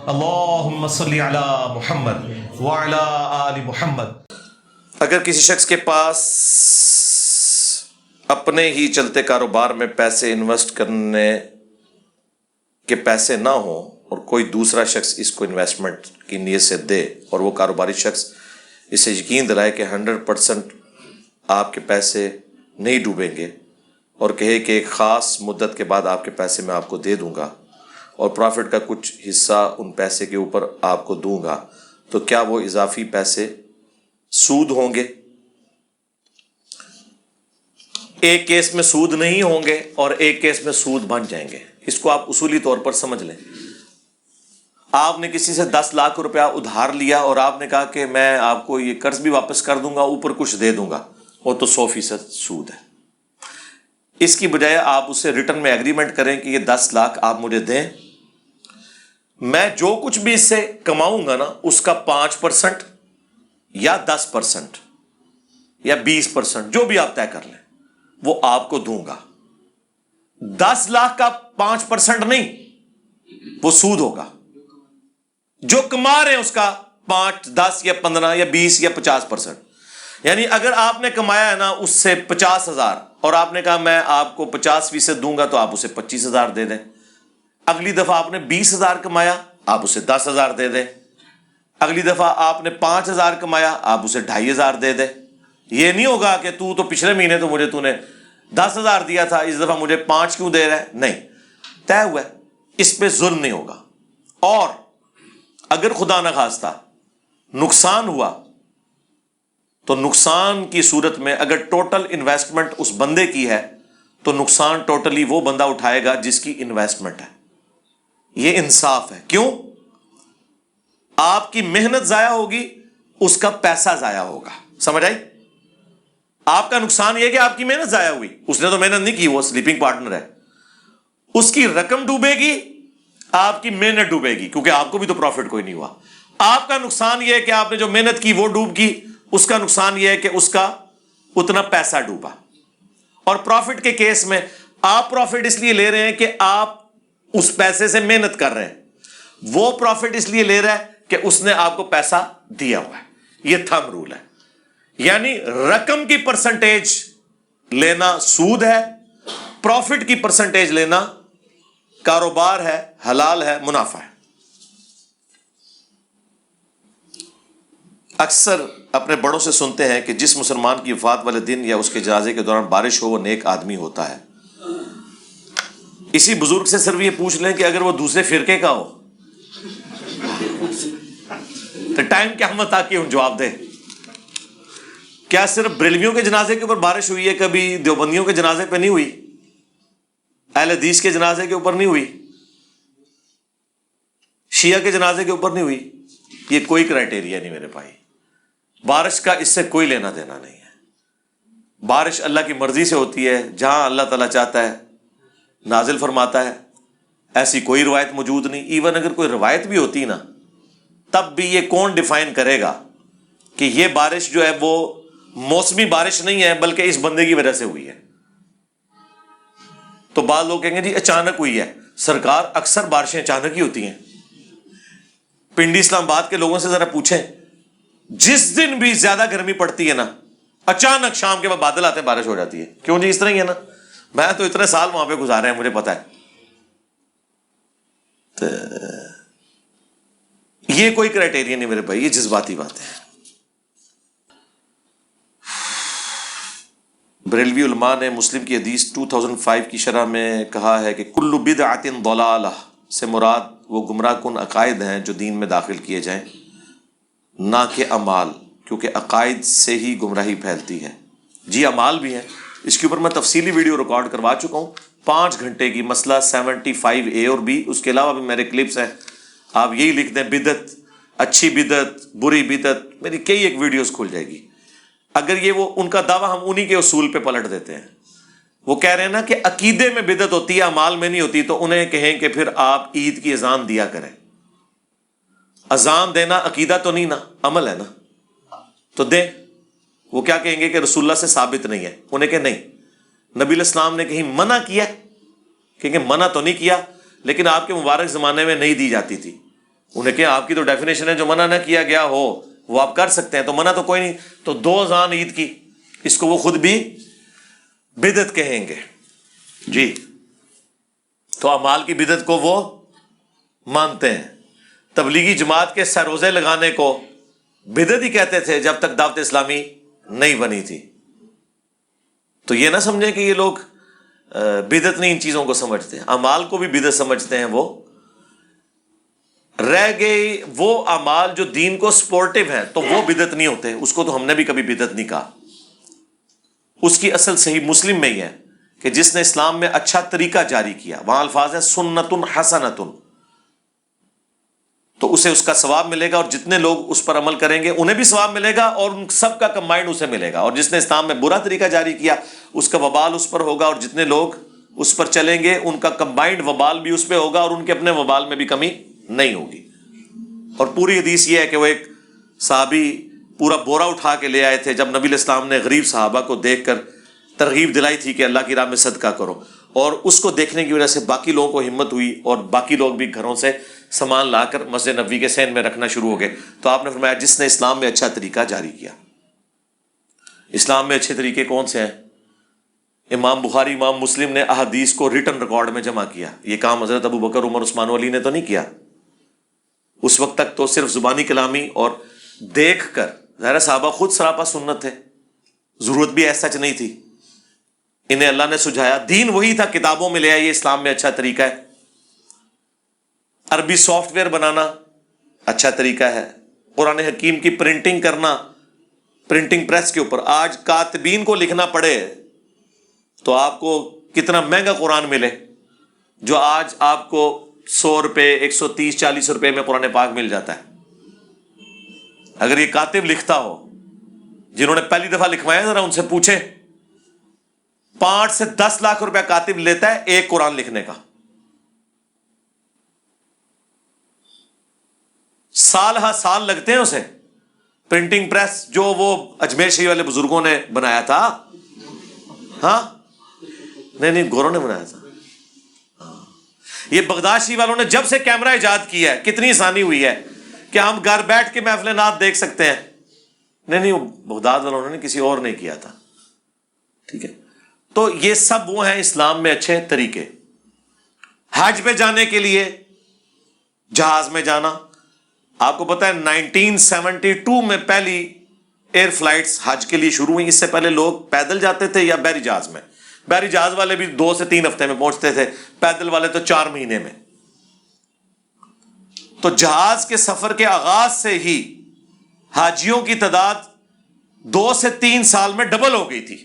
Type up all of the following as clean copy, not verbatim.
اللہم صلی علی محمد وعلی آل محمد۔ اگر کسی شخص کے پاس اپنے ہی چلتے کاروبار میں پیسے انویسٹ کرنے کے پیسے نہ ہوں اور کوئی دوسرا شخص اس کو انویسٹمنٹ کی نیت سے دے اور وہ کاروباری شخص اسے یقین دلائے کہ 100% آپ کے پیسے نہیں ڈوبیں گے اور کہے کہ ایک خاص مدت کے بعد آپ کے پیسے میں آپ کو دے دوں گا اور پروفٹ کا کچھ حصہ ان پیسے کے اوپر آپ کو دوں گا، تو کیا وہ اضافی پیسے سود ہوں گے؟ ایک کیس میں سود نہیں ہوں گے اور ایک کیس میں سود بن جائیں گے۔ اس کو آپ اصولی طور پر سمجھ لیں۔ آپ نے کسی سے 10 لاکھ روپیہ ادھار لیا اور آپ نے کہا کہ میں آپ کو یہ قرض بھی واپس کر دوں گا، اوپر کچھ دے دوں گا، وہ تو 100% سود ہے۔ اس کی بجائے آپ اس سے ریٹرن میں ایگریمنٹ کریں کہ یہ 10 لاکھ آپ مجھے دیں، میں جو کچھ بھی اس سے کماؤں گا نا اس کا 5% یا 10% یا 20% جو بھی آپ طے کر لیں وہ آپ کو دوں گا۔ 10 لاکھ کا 5% نہیں، وہ سود ہوگا۔ جو کما رہے ہیں اس کا 5، 10 یا 15 یا 20 یا 50%۔ یعنی اگر آپ نے کمایا ہے نا اس سے 50,000 اور آپ نے کہا میں آپ کو 50% دوں گا، تو آپ اسے 25,000 دے دیں۔ اگلی دفعہ آپ نے 20,000 کمایا، آپ اسے 10,000 دے دیں۔ اگلی دفعہ آپ نے 5,000 کمایا، آپ اسے 2,500 دے دیں۔ یہ نہیں ہوگا کہ تو پچھلے مہینے تو نے 10,000 دیا تھا، اس دفعہ مجھے 5 کیوں دے رہا ہے؟ نہیں، طے ہوا ہے، اس پہ ظلم نہیں ہوگا۔ اور اگر خدا نخواستہ نقصان ہوا تو نقصان کی صورت میں اگر ٹوٹل انویسٹمنٹ اس بندے کی ہے تو نقصان ٹوٹلی وہ بندہ اٹھائے گا جس کی انویسٹمنٹ ہے۔ یہ انصاف ہے۔ کیوں؟ آپ کی محنت ضائع ہوگی، اس کا پیسہ ضائع ہوگا۔ سمجھ آئی؟ آپ کا نقصان یہ کہ آپ کی محنت ضائع ہوئی، اس نے تو محنت نہیں کی، وہ سلیپنگ پارٹنر ہے، اس کی رقم ڈوبے گی، آپ کی محنت ڈوبے گی، کیونکہ آپ کو بھی تو پروفٹ کوئی نہیں ہوا۔ آپ کا نقصان یہ ہے کہ آپ نے جو محنت کی وہ ڈوب گئی، اس کا نقصان یہ ہے کہ اس کا اتنا پیسہ ڈوبا۔ اور پروفٹ کے کیس میں آپ پروفٹ اس لیے لے رہے ہیں کہ آپ اس پیسے سے محنت کر رہے ہیں، وہ پروفٹ اس لیے لے رہا ہے کہ اس نے آپ کو پیسہ دیا ہوا ہے۔ یہ تھم رول ہے۔ یعنی رقم کی پرسنٹیج لینا سود ہے، پروفٹ کی پرسنٹیج لینا کاروبار ہے، حلال ہے، منافع ہے۔ اکثر اپنے بڑوں سے سنتے ہیں کہ جس مسلمان کی وفات والے دن یا اس کے جنازے کے دوران بارش ہو وہ نیک آدمی ہوتا ہے۔ اسی بزرگ سے صرف یہ پوچھ لیں کہ اگر وہ دوسرے فرقے کا ہو تو ٹائم قیامت آ کے ان جواب دے۔ کیا صرف بریلویوں کے جنازے کے اوپر بارش ہوئی ہے؟ کبھی دیوبندیوں کے جنازے پہ نہیں ہوئی؟ اہل حدیث کے جنازے کے اوپر نہیں ہوئی؟ شیعہ کے جنازے کے اوپر نہیں ہوئی؟ یہ کوئی کرائٹیریا نہیں میرے بھائی۔ بارش کا اس سے کوئی لینا دینا نہیں ہے۔ بارش اللہ کی مرضی سے ہوتی ہے، جہاں اللہ تعالیٰ چاہتا ہے نازل فرماتا ہے۔ ایسی کوئی روایت موجود نہیں۔ ایون اگر کوئی روایت بھی ہوتی نا تب بھی یہ کون ڈیفائن کرے گا کہ یہ بارش جو ہے وہ موسمی بارش نہیں ہے بلکہ اس بندے کی وجہ سے ہوئی ہے؟ تو بعض لوگ کہیں گے جی اچانک ہوئی ہے۔ سرکار اکثر بارشیں اچانک ہی ہوتی ہیں۔ پنڈی اسلام آباد کے لوگوں سے ذرا پوچھیں، جس دن بھی زیادہ گرمی پڑتی ہے نا اچانک شام کے بعد بادل آتے ہیں، بارش ہو جاتی ہے۔ کیوں جی؟ اس طرح ہی ہے نا، میں تو اتنے سال وہاں پہ گزارے ہیں، مجھے پتا ہے۔ تو یہ کوئی کرائٹیریا نہیں میرے بھائی، یہ جذباتی بات ہے۔ بریلوی علماء نے مسلم کی حدیث 2005 کی شرح میں کہا ہے کہ کل بدعۃ ضلالہ سے مراد وہ گمراہ کن عقائد ہیں جو دین میں داخل کیے جائیں، نہ کہ اعمال، کیونکہ عقائد سے ہی گمراہی پھیلتی ہے۔ جی اعمال بھی ہیں، اس کے اوپر میں تفصیلی ویڈیو ریکارڈ کروا چکا ہوں، 5 گھنٹے کی، مسئلہ 75A اور B۔ اس کے علاوہ بھی میرے کلپس ہیں، آپ یہی لکھ دیں بدعت، اچھی بدعت، بری بدعت، میری کئی ایک ویڈیوز کھل جائے گی۔ اگر یہ وہ ان کا دعویٰ ہم انہی کے اصول پہ پلٹ دیتے ہیں، وہ کہہ رہے ہیں نا کہ عقیدے میں بدعت ہوتی ہے، اعمال میں نہیں ہوتی، تو انہیں کہیں کہ پھر آپ عید کی اذان دیا کریں۔ اذان دینا عقیدہ تو نہیں نا، عمل ہے نا، تو دیں۔ وہ کیا کہیں گے کہ رسول اللہ سے ثابت نہیں ہے، انہیں کہ نہیں، نبی علیہ السلام نے کہیں منع کیا، کہیں گے منع تو نہیں کیا لیکن آپ کے مبارک زمانے میں نہیں دی جاتی تھی، انہیں کہ آپ کی تو ڈیفینیشن ہے جو منع نہ کیا گیا ہو وہ آپ کر سکتے ہیں، تو منع تو کوئی نہیں، تو 2 اذان عید کی، اس کو وہ خود بھی بدعت کہیں گے جی۔ تو اعمال کی بدعت کو وہ مانتے ہیں۔ تبلیغی جماعت کے سر روزے لگانے کو بدعت ہی کہتے تھے جب تک دعوت اسلامی نہیں بنی تھی۔ تو یہ نہ سمجھیں کہ یہ لوگ بدعت نہیں ان چیزوں کو سمجھتے ہیں، اعمال کو بھی بدعت سمجھتے ہیں۔ وہ رہ گئی وہ اعمال جو دین کو سپورٹیو ہیں تو وہ بدعت نہیں ہوتے، اس کو تو ہم نے بھی کبھی بدعت نہیں کہا۔ اس کی اصل صحیح مسلم میں ہی ہے کہ جس نے اسلام میں اچھا طریقہ جاری کیا، وہاں الفاظ ہے سنت حسنۃ، تو اسے اس کا ثواب ملے گا، اور جتنے لوگ اس پر عمل کریں گے انہیں بھی ثواب ملے گا، اور ان سب کا کمبائنڈ اسے ملے گا۔ اور جس نے اسلام میں برا طریقہ جاری کیا اس کا وبال اس پر ہوگا، اور جتنے لوگ اس پر چلیں گے ان کا کمبائنڈ وبال بھی اس پہ ہوگا، اور ان کے اپنے وبال میں بھی کمی نہیں ہوگی۔ اور پوری حدیث یہ ہے کہ وہ ایک صحابی پورا بورا اٹھا کے لے آئے تھے جب نبی علیہ السلام نے غریب صحابہ کو دیکھ کر ترغیب دلائی تھی کہ اللہ کی راہ میں صدقہ کرو، اور اس کو دیکھنے کی وجہ سے باقی لوگوں کو ہمت ہوئی، اور باقی لوگ بھی گھروں سے سامان لا کر مسجد نبوی کے صحن میں رکھنا شروع ہو گئے۔ تو آپ نے فرمایا جس نے اسلام میں اچھا طریقہ جاری کیا۔ اسلام میں اچھے طریقے کون سے ہیں؟ امام بخاری امام مسلم نے احادیث کو ریٹن ریکارڈ میں جمع کیا۔ یہ کام حضرت ابو بکر عمر عثمان و علی نے تو نہیں کیا، اس وقت تک تو صرف زبانی کلامی اور دیکھ کر، ظاہر صحابہ خود سراپا سنت تھے، ضرورت بھی ایسا سچ نہیں تھی، انہیں اللہ نے سجھایا، دین وہی تھا، کتابوں میں لے آئے، یہ اسلام میں اچھا طریقہ ہے۔ عربی سافٹ ویئر بنانا اچھا طریقہ ہے، قرآن حکیم کی پرنٹنگ کرنا پرنٹنگ پریس کے اوپر، آج کاتبین کو لکھنا پڑے تو آپ کو کتنا مہنگا قرآن ملے، جو آج آپ کو 100 روپے 130 40 روپے میں قرآن پاک مل جاتا ہے۔ اگر یہ کاتب لکھتا ہو، جنہوں نے پہلی دفعہ لکھوایا ذرا ان سے پوچھے، 5 سے 10 لاکھ روپے کاتب لیتا ہے ایک قرآن لکھنے کا، سال ہا سال لگتے ہیں اسے۔ پرنٹنگ پریس جو وہ اجمیر شریف والے بزرگوں نے بنایا تھا، ہاں نہیں گوروں نے بنایا تھا، یہ بغداد شریف والوں نے جب سے کیمرہ ایجاد کیا ہے کتنی آسانی ہوئی ہے کہ ہم گھر بیٹھ کے محفل نعت دیکھ سکتے ہیں۔ نہیں وہ بغداد والوں نے کسی اور نے کیا تھا، ٹھیک ہے۔ تو یہ سب وہ ہیں اسلام میں اچھے طریقے۔ حج پہ جانے کے لیے جہاز میں جانا، آپ کو پتا ہے 1972 میں پہلی ایئر فلائٹس حج کے لیے شروع ہوئی۔ اس سے پہلے لوگ پیدل جاتے تھے یا بحری جہاز میں، بحری جہاز والے بھی 2 سے 3 ہفتے میں پہنچتے تھے، پیدل والے تو 4 مہینے میں۔ تو جہاز کے سفر کے آغاز سے ہی حاجیوں کی تعداد 2 سے 3 سال میں ڈبل ہو گئی تھی،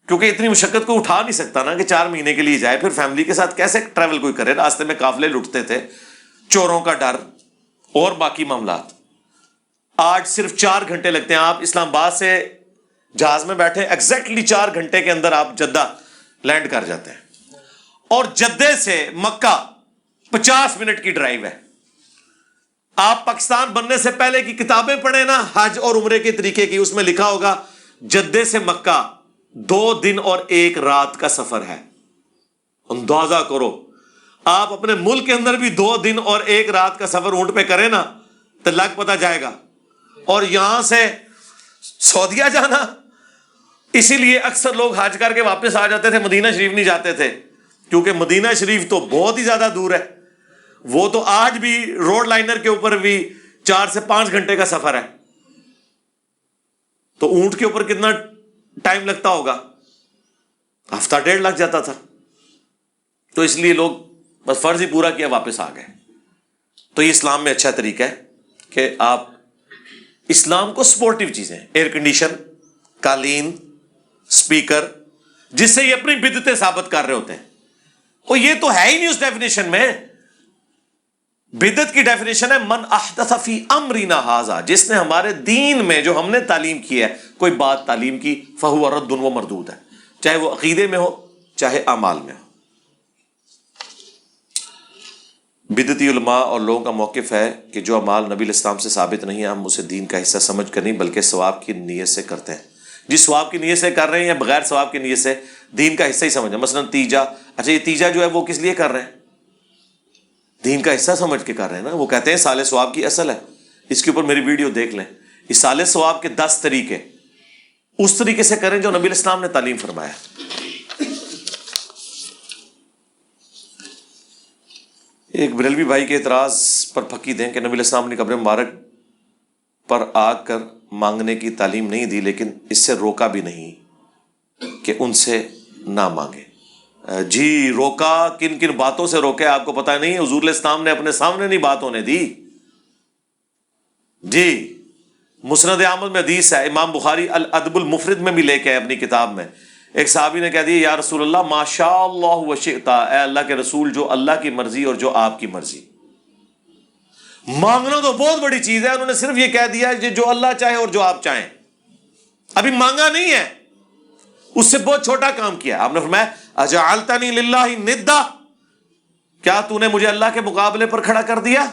کیونکہ اتنی مشقت کو اٹھا نہیں سکتا نا کہ 4 مہینے کے لیے جائے، پھر فیملی کے ساتھ کیسے ٹریول کوئی کرے، راستے میں قافلے لٹتے تھے، چوروں کا ڈر اور باقی معاملات۔ آج صرف 4 گھنٹے لگتے ہیں، آپ اسلام آباد سے جہاز میں بیٹھے ایگزیکٹلی 4 گھنٹے کے اندر آپ جدہ لینڈ کر جاتے ہیں، اور جدے سے مکہ 50 منٹ کی ڈرائیو ہے۔ آپ پاکستان بننے سے پہلے کی کتابیں پڑھیں نا حج اور عمرے کے طریقے کی، اس میں لکھا ہوگا جدے سے مکہ 2 دن اور 1 رات کا سفر ہے۔ اندازہ کرو آپ اپنے ملک کے اندر بھی 2 دن اور 1 رات کا سفر اونٹ پہ کریں نا تو لگ پتہ جائے گا، اور یہاں سے سعودیہ جانا۔ اسی لیے اکثر لوگ حج کر کے واپس آ جاتے تھے، مدینہ شریف نہیں جاتے تھے، کیونکہ مدینہ شریف تو بہت ہی زیادہ دور ہے، وہ تو آج بھی روڈ لائنر کے اوپر بھی 4 سے 5 گھنٹے کا سفر ہے۔ تو اونٹ کے اوپر کتنا ٹائم لگتا ہوگا؟ ہفتہ 1.5 لگ جاتا تھا۔ تو اس لیے لوگ بس فرض ہی پورا کیا واپس آ گئے۔ تو یہ اسلام میں اچھا طریقہ ہے کہ آپ اسلام کو سپورٹیو چیزیں، ایئر کنڈیشن، قالین، سپیکر، جس سے یہ اپنی بدعتیں ثابت کر رہے ہوتے ہیں، اور یہ تو ہے ہی نہیں اس ڈیفینیشن میں۔ بدعت کی ڈیفینیشن ہے من احدث فی امرنا ھذا، جس نے ہمارے دین میں جو ہم نے تعلیم کی ہے کوئی بات تعلیم کی، فہو رد و مردود ہے، چاہے وہ عقیدے میں ہو چاہے اعمال میں ہو۔ بدعتی علماء اور لوگوں کا موقف ہے کہ جو اعمال نبی علیہ السلام سے ثابت نہیں ہیں ہم اسے دین کا حصہ سمجھ کر نہیں بلکہ ثواب کی نیت سے کرتے ہیں۔ جس ثواب کی نیت سے کر رہے ہیں یا بغیر ثواب کی نیت سے دین کا حصہ ہی سمجھیں، مثلا تیجا، اچھا یہ تیجا جو ہے وہ کس لیے کر رہے ہیں؟ دین کا حصہ سمجھ کے کر رہے ہیں نا. وہ کہتے ہیں سال ثواب کی اصل ہے. اس کے اوپر میری ویڈیو دیکھ لیں. اس سال ثواب کے 10 طریقے اس طریقے سے کریں جو نبی علیہ السلام نے تعلیم فرمایا. ایک بریلوی بھائی کے اعتراض پر پھکی دیں کہ نبی علیہ السلام نے قبر مبارک پر آ کر مانگنے کی تعلیم نہیں دی، لیکن اس سے روکا بھی نہیں کہ ان سے نہ مانگے. جی روکا، کن کن باتوں سے روکے آپ کو پتہ نہیں. حضور علیہ السلام نے اپنے سامنے نہیں بات ہونے دی. جی مسند احمد میں حدیث ہے، امام بخاری الادب المفرد میں بھی لے کے اپنی کتاب میں. ایک صحابی نے کہہ دیا یا رسول اللہ ما شاء اللہ و شئت، اے اللہ کے رسول جو اللہ کی مرضی اور جو آپ کی مرضی. مانگنا تو بہت بڑی چیز ہے، انہوں نے صرف یہ کہہ دیا جو اللہ چاہے اور جو آپ چاہیں. ابھی مانگا نہیں ہے، اس سے بہت چھوٹا کام کیا. آپ نے فرمایا اجعلتنی للہ ندا، کیا تو نے مجھے اللہ کے مقابلے پر کھڑا کر دیا؟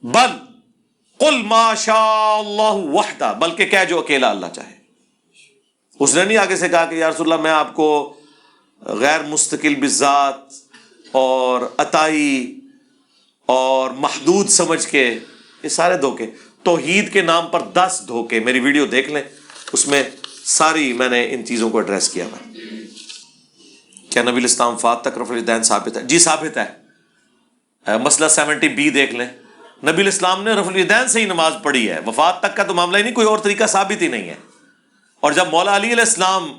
بل قل ما شاء اللہ وحدہ، بلکہ کہہ جو اکیلا اللہ چاہے. اس نے نہیں آگے سے کہا کہ یا رسول اللہ میں آپ کو غیر مستقل بذات اور عطائی اور محدود سمجھ کے، یہ سارے دھوکے. توحید کے نام پر 10 دھوکے، میری ویڈیو دیکھ لیں، اس میں ساری میں نے ان چیزوں کو ایڈریس کیا. میں کیا نبی الاسلام فات تک رفع الیدین ثابت ہے؟ جی ثابت ہے. مسئلہ 70B دیکھ لیں. نبی الاسلام نے رفع الیدین سے ہی نماز پڑھی ہے، وفات تک کا تو معاملہ ہی نہیں، کوئی اور طریقہ ثابت ہی نہیں ہے. اور جب مولا علی علیہ السلام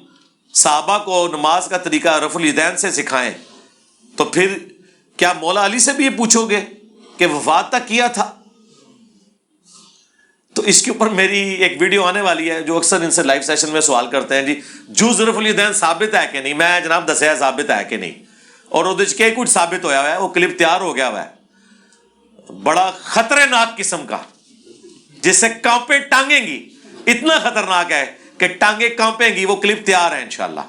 صحابہ کو نماز کا طریقہ رفع الیدین سے سکھائیں تو پھر کیا مولا علی سے بھی یہ پوچھو گے کہ وفات تک کیا تھا؟ تو اس کے اوپر میری ایک ویڈیو آنے والی ہے. جو اکثر ان سے لائیو سیشن میں سوال کرتے ہیں جی جوز رفع الیدین ثابت ہے کہ نہیں. میں جناب دسیا ثابت ہے کہ نہیں، اور وہ کہ کچھ ثابت ہویا ہوا ہے. وہ کلپ تیار ہو گیا ہوا ہے بڑا خطرناک قسم کا، جس سے کانپیں ٹانگیں گی. اتنا خطرناک ہے کہ ٹانگیں کانپیں گی. وہ کلپ تیار ہے انشاءاللہ.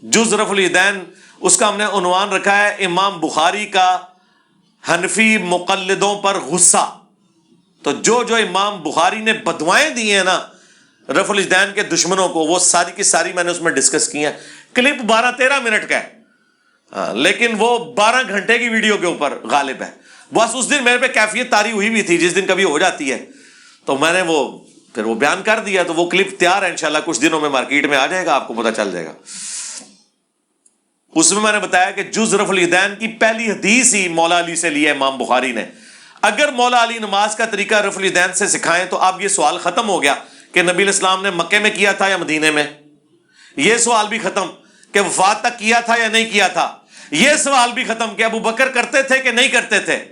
جوز رفع الیدین، اس کا ہم نے عنوان رکھا ہے امام بخاری کا حنفی مقلدوں پر غصہ. تو جو امام بخاری نے بدوائیں دی ہیں نا رفع الیدین کے دشمنوں کو، وہ ساری کی ساری میں نے اس میں ڈسکس کی ہیں. کلپ 12-13 منٹ کا ہے، لیکن وہ 12 گھنٹے کی ویڈیو کے اوپر غالب ہے. بس اس دن میرے پہ کیفیت طاری ہوئی بھی تھی، جس دن کبھی ہو جاتی ہے تو میں نے پھر وہ بیان کر دیا. تو وہ کلپ تیار ہے انشاءاللہ، کچھ دنوں میں مارکیٹ میں آ جائے گا، آپ کو پتہ چل جائے گا. اس میں نے بتایا کہ جز رفع الیدین کی پہلی حدیث ہی مولا علی سے لی ہے امام بخاری نے. اگر مولا علی نماز کا طریقہ رفع الیدین سے سکھائیں تو اب یہ سوال ختم ہو گیا کہ نبی علیہ السلام نے مکے میں کیا تھا یا مدینے میں. یہ سوال بھی ختم کہ وفات تک کیا تھا یا نہیں کیا تھا. یہ سوال بھی ختم کہ ابو بکر کرتے تھے کہ نہیں کرتے تھے.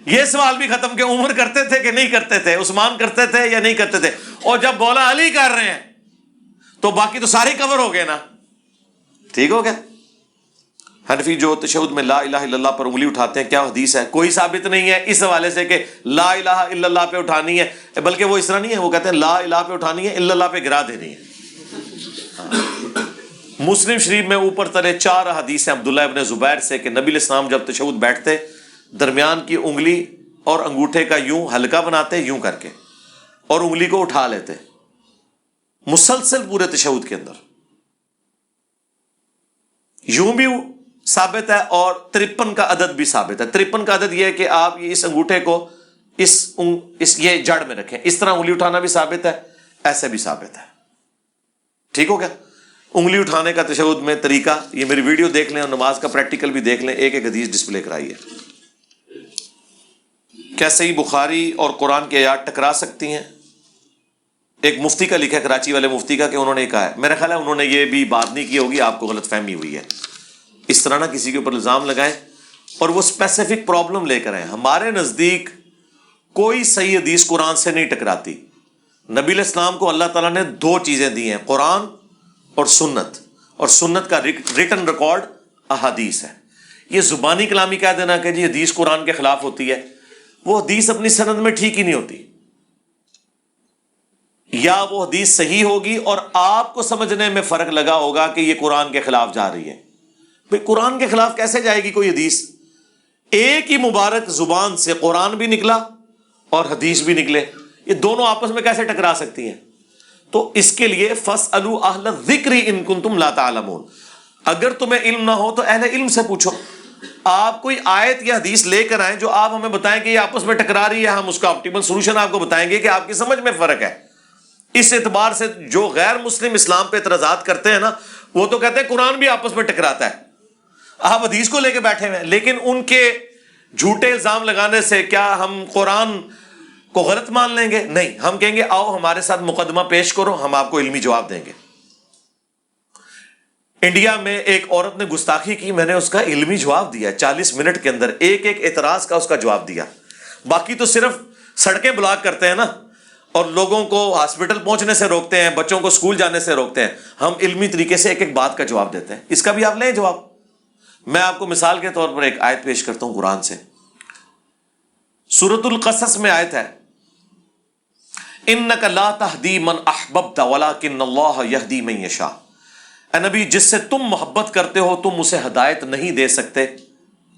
یہ سوال بھی ختم کہ عمر کرتے تھے کہ نہیں کرتے تھے، عثمان کرتے تھے یا نہیں کرتے تھے. اور جب مولا علی کر رہے ہیں تو باقی تو سارے کور ہو گئے نا. ٹھیک ہو گیا. حنفی جو تشہد میں لا الہ الا اللہ پر انگلی اٹھاتے ہیں، کیا حدیث ہے؟ کوئی ثابت نہیں ہے اس حوالے سے کہ لا الہ الا اللہ پہ اٹھانی ہے، بلکہ وہ اس طرح نہیں ہے. وہ کہتے ہیں لا الہ پہ اٹھانی ہے، الا اللہ پہ گرا دینی ہے. مسلم شریف میں اوپر تلے 4 حدیث ہیں عبداللہ ابن زبیر سے کہ نبی علیہ السلام جب تشہد بیٹھتے درمیان کی انگلی اور انگوٹھے کا یوں حلقہ بناتے، یوں کر کے، اور انگلی کو اٹھا لیتے مسلسل پورے تشہد کے اندر. یوں بھی ثابت ہے اور 53 کا عدد بھی ثابت ہے. 53 کا عدد یہ ہے کہ آپ اس انگوٹھے کو اس یہ جڑ میں رکھیں. اس طرح انگلی اٹھانا بھی ثابت ہے، ایسے بھی ثابت ہے. ٹھیک ہو گیا. انگلی اٹھانے کا تشہد میں طریقہ، یہ میری ویڈیو دیکھ لیں اور نماز کا پریکٹیکل بھی دیکھ لیں. ایک حدیث ڈسپلے کرائی ہے. کیا صحیح بخاری اور قرآن کی آیات ٹکرا سکتی ہیں؟ ایک مفتی کا لکھا ہے، کراچی والے مفتی کا، کہ انہوں نے کہا ہے، میرا خیال ہے انہوں نے یہ بھی بات نہیں کی ہوگی، آپ کو غلط فہمی ہوئی ہے. اس طرح نہ کسی کے اوپر الزام لگائیں اور وہ اسپیسیفک پرابلم لے کر آئیں. ہمارے نزدیک کوئی صحیح حدیث قرآن سے نہیں ٹکراتی. نبی علیہ السلام کو اللہ تعالیٰ نے 2 چیزیں دی ہیں، قرآن اور سنت. اور سنت کا ریٹن ریکارڈ احادیث ہے. یہ زبانی کلامی کہہ دینا کہ جی حدیث قرآن کے خلاف ہوتی ہے، وہ حدیث اپنی سند میں ٹھیک ہی نہیں ہوتی. یا وہ حدیث صحیح ہوگی اور آپ کو سمجھنے میں فرق لگا ہوگا کہ یہ قرآن کے خلاف جا رہی ہے. بھئی قرآن کے خلاف کیسے جائے گی کوئی حدیث؟ ایک ہی مبارک زبان سے قرآن بھی نکلا اور حدیث بھی نکلے، یہ دونوں آپس میں کیسے ٹکرا سکتی ہیں؟ تو اس کے لیے فَاسْأَلُوا أَهْلَ الذِّكْرِ إِن كُنتُمْ لَا تَعْلَمُونَ. اگر تمہیں علم نہ ہو تو اہل علم سے پوچھو. آپ کوئی آیت یا حدیث لے کر آئیں جو آپ ہمیں بتائیں کہ یہ آپس میں ٹکرا رہی ہے، ہم اس کا آپٹیمل سولوشن آپ کو بتائیں گے کہ آپ کی سمجھ میں فرق ہے۔ اس اعتبار سے جو غیر مسلم اسلام پہ اعتراضات کرتے ہیں نا، وہ تو کہتے ہیں قرآن بھی آپس میں ٹکراتا ہے، آپ حدیث کو لے کے بیٹھے ہوئے ہیں۔ لیکن ان کے جھوٹے الزام لگانے سے کیا ہم قرآن کو غلط مان لیں گے؟ نہیں، ہم کہیں گے آؤ ہمارے ساتھ مقدمہ پیش کرو، ہم آپ کو علمی جواب دیں گے۔ انڈیا میں ایک عورت نے گستاخی کی، میں نے اس کا علمی جواب دیا 40 منٹ کے اندر، ایک اعتراض کا اس کا جواب دیا۔ باقی تو صرف سڑکیں بلاک کرتے ہیں نا، اور لوگوں کو ہاسپٹل پہنچنے سے روکتے ہیں، بچوں کو سکول جانے سے روکتے ہیں، ہم علمی طریقے سے ایک بات کا جواب دیتے ہیں۔ اس کا بھی آپ لیں جواب۔ میں آپ کو مثال کے طور پر ایک آیت پیش کرتا ہوں قرآن سے، سورۃ القصص میں آیت ہے، انک لا تہدی من احببت ولکن اللہ یہدی من یشاء۔ اے نبی، جس سے تم محبت کرتے ہو تم اسے ہدایت نہیں دے سکتے،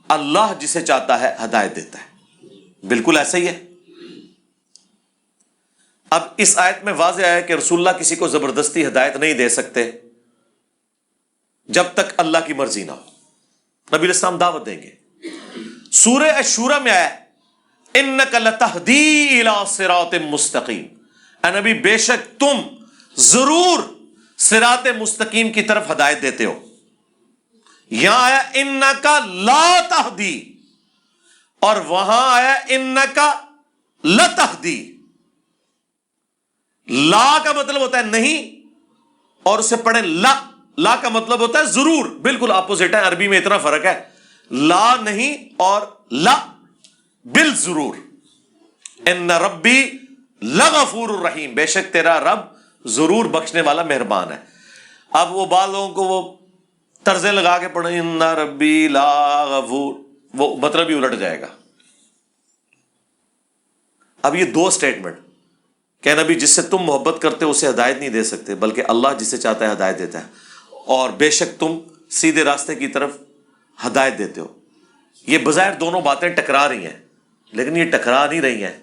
اللہ جسے چاہتا ہے ہدایت دیتا ہے۔ بالکل ایسا ہی ہے۔ اب اس آیت میں واضح ہے کہ رسول اللہ کسی کو زبردستی ہدایت نہیں دے سکتے جب تک اللہ کی مرضی نہ ہو۔ نبی علیہ السلام دعوت دیں گے۔ سورہ الشورى میں آیا انک لتہدی الی صراط مستقیم، اے نبی بے شک تم ضرور صراط مستقیم کی طرف ہدایت دیتے ہو۔ یہاں آیا انک لا تہدی، اور وہاں آیا انک لتہدی۔ لا کا مطلب ہوتا ہے نہیں، اور اسے پڑھیں لا، لا کا مطلب ہوتا ہے ضرور، بالکل اپوزٹ ہے۔ عربی میں اتنا فرق ہے، لا نہیں اور لا بالضرور۔ ان ربی لغفور الرحیم، بے شک تیرا رب ضرور بخشنے والا مہربان ہے۔ اب وہ بعض لوگوں کو وہ طرزیں لگا کے پڑھیں ان ربی لا غفور، وہ مطلب ہی الٹ جائے گا۔ اب یہ دو سٹیٹمنٹ کہ نبی جس سے تم محبت کرتے ہو اسے ہدایت نہیں دے سکتے، بلکہ اللہ جسے چاہتا ہے ہدایت دیتا ہے، اور بے شک تم سیدھے راستے کی طرف ہدایت دیتے ہو۔ یہ بظاہر دونوں باتیں ٹکرا رہی ہیں، لیکن یہ ٹکرا نہیں رہی ہیں۔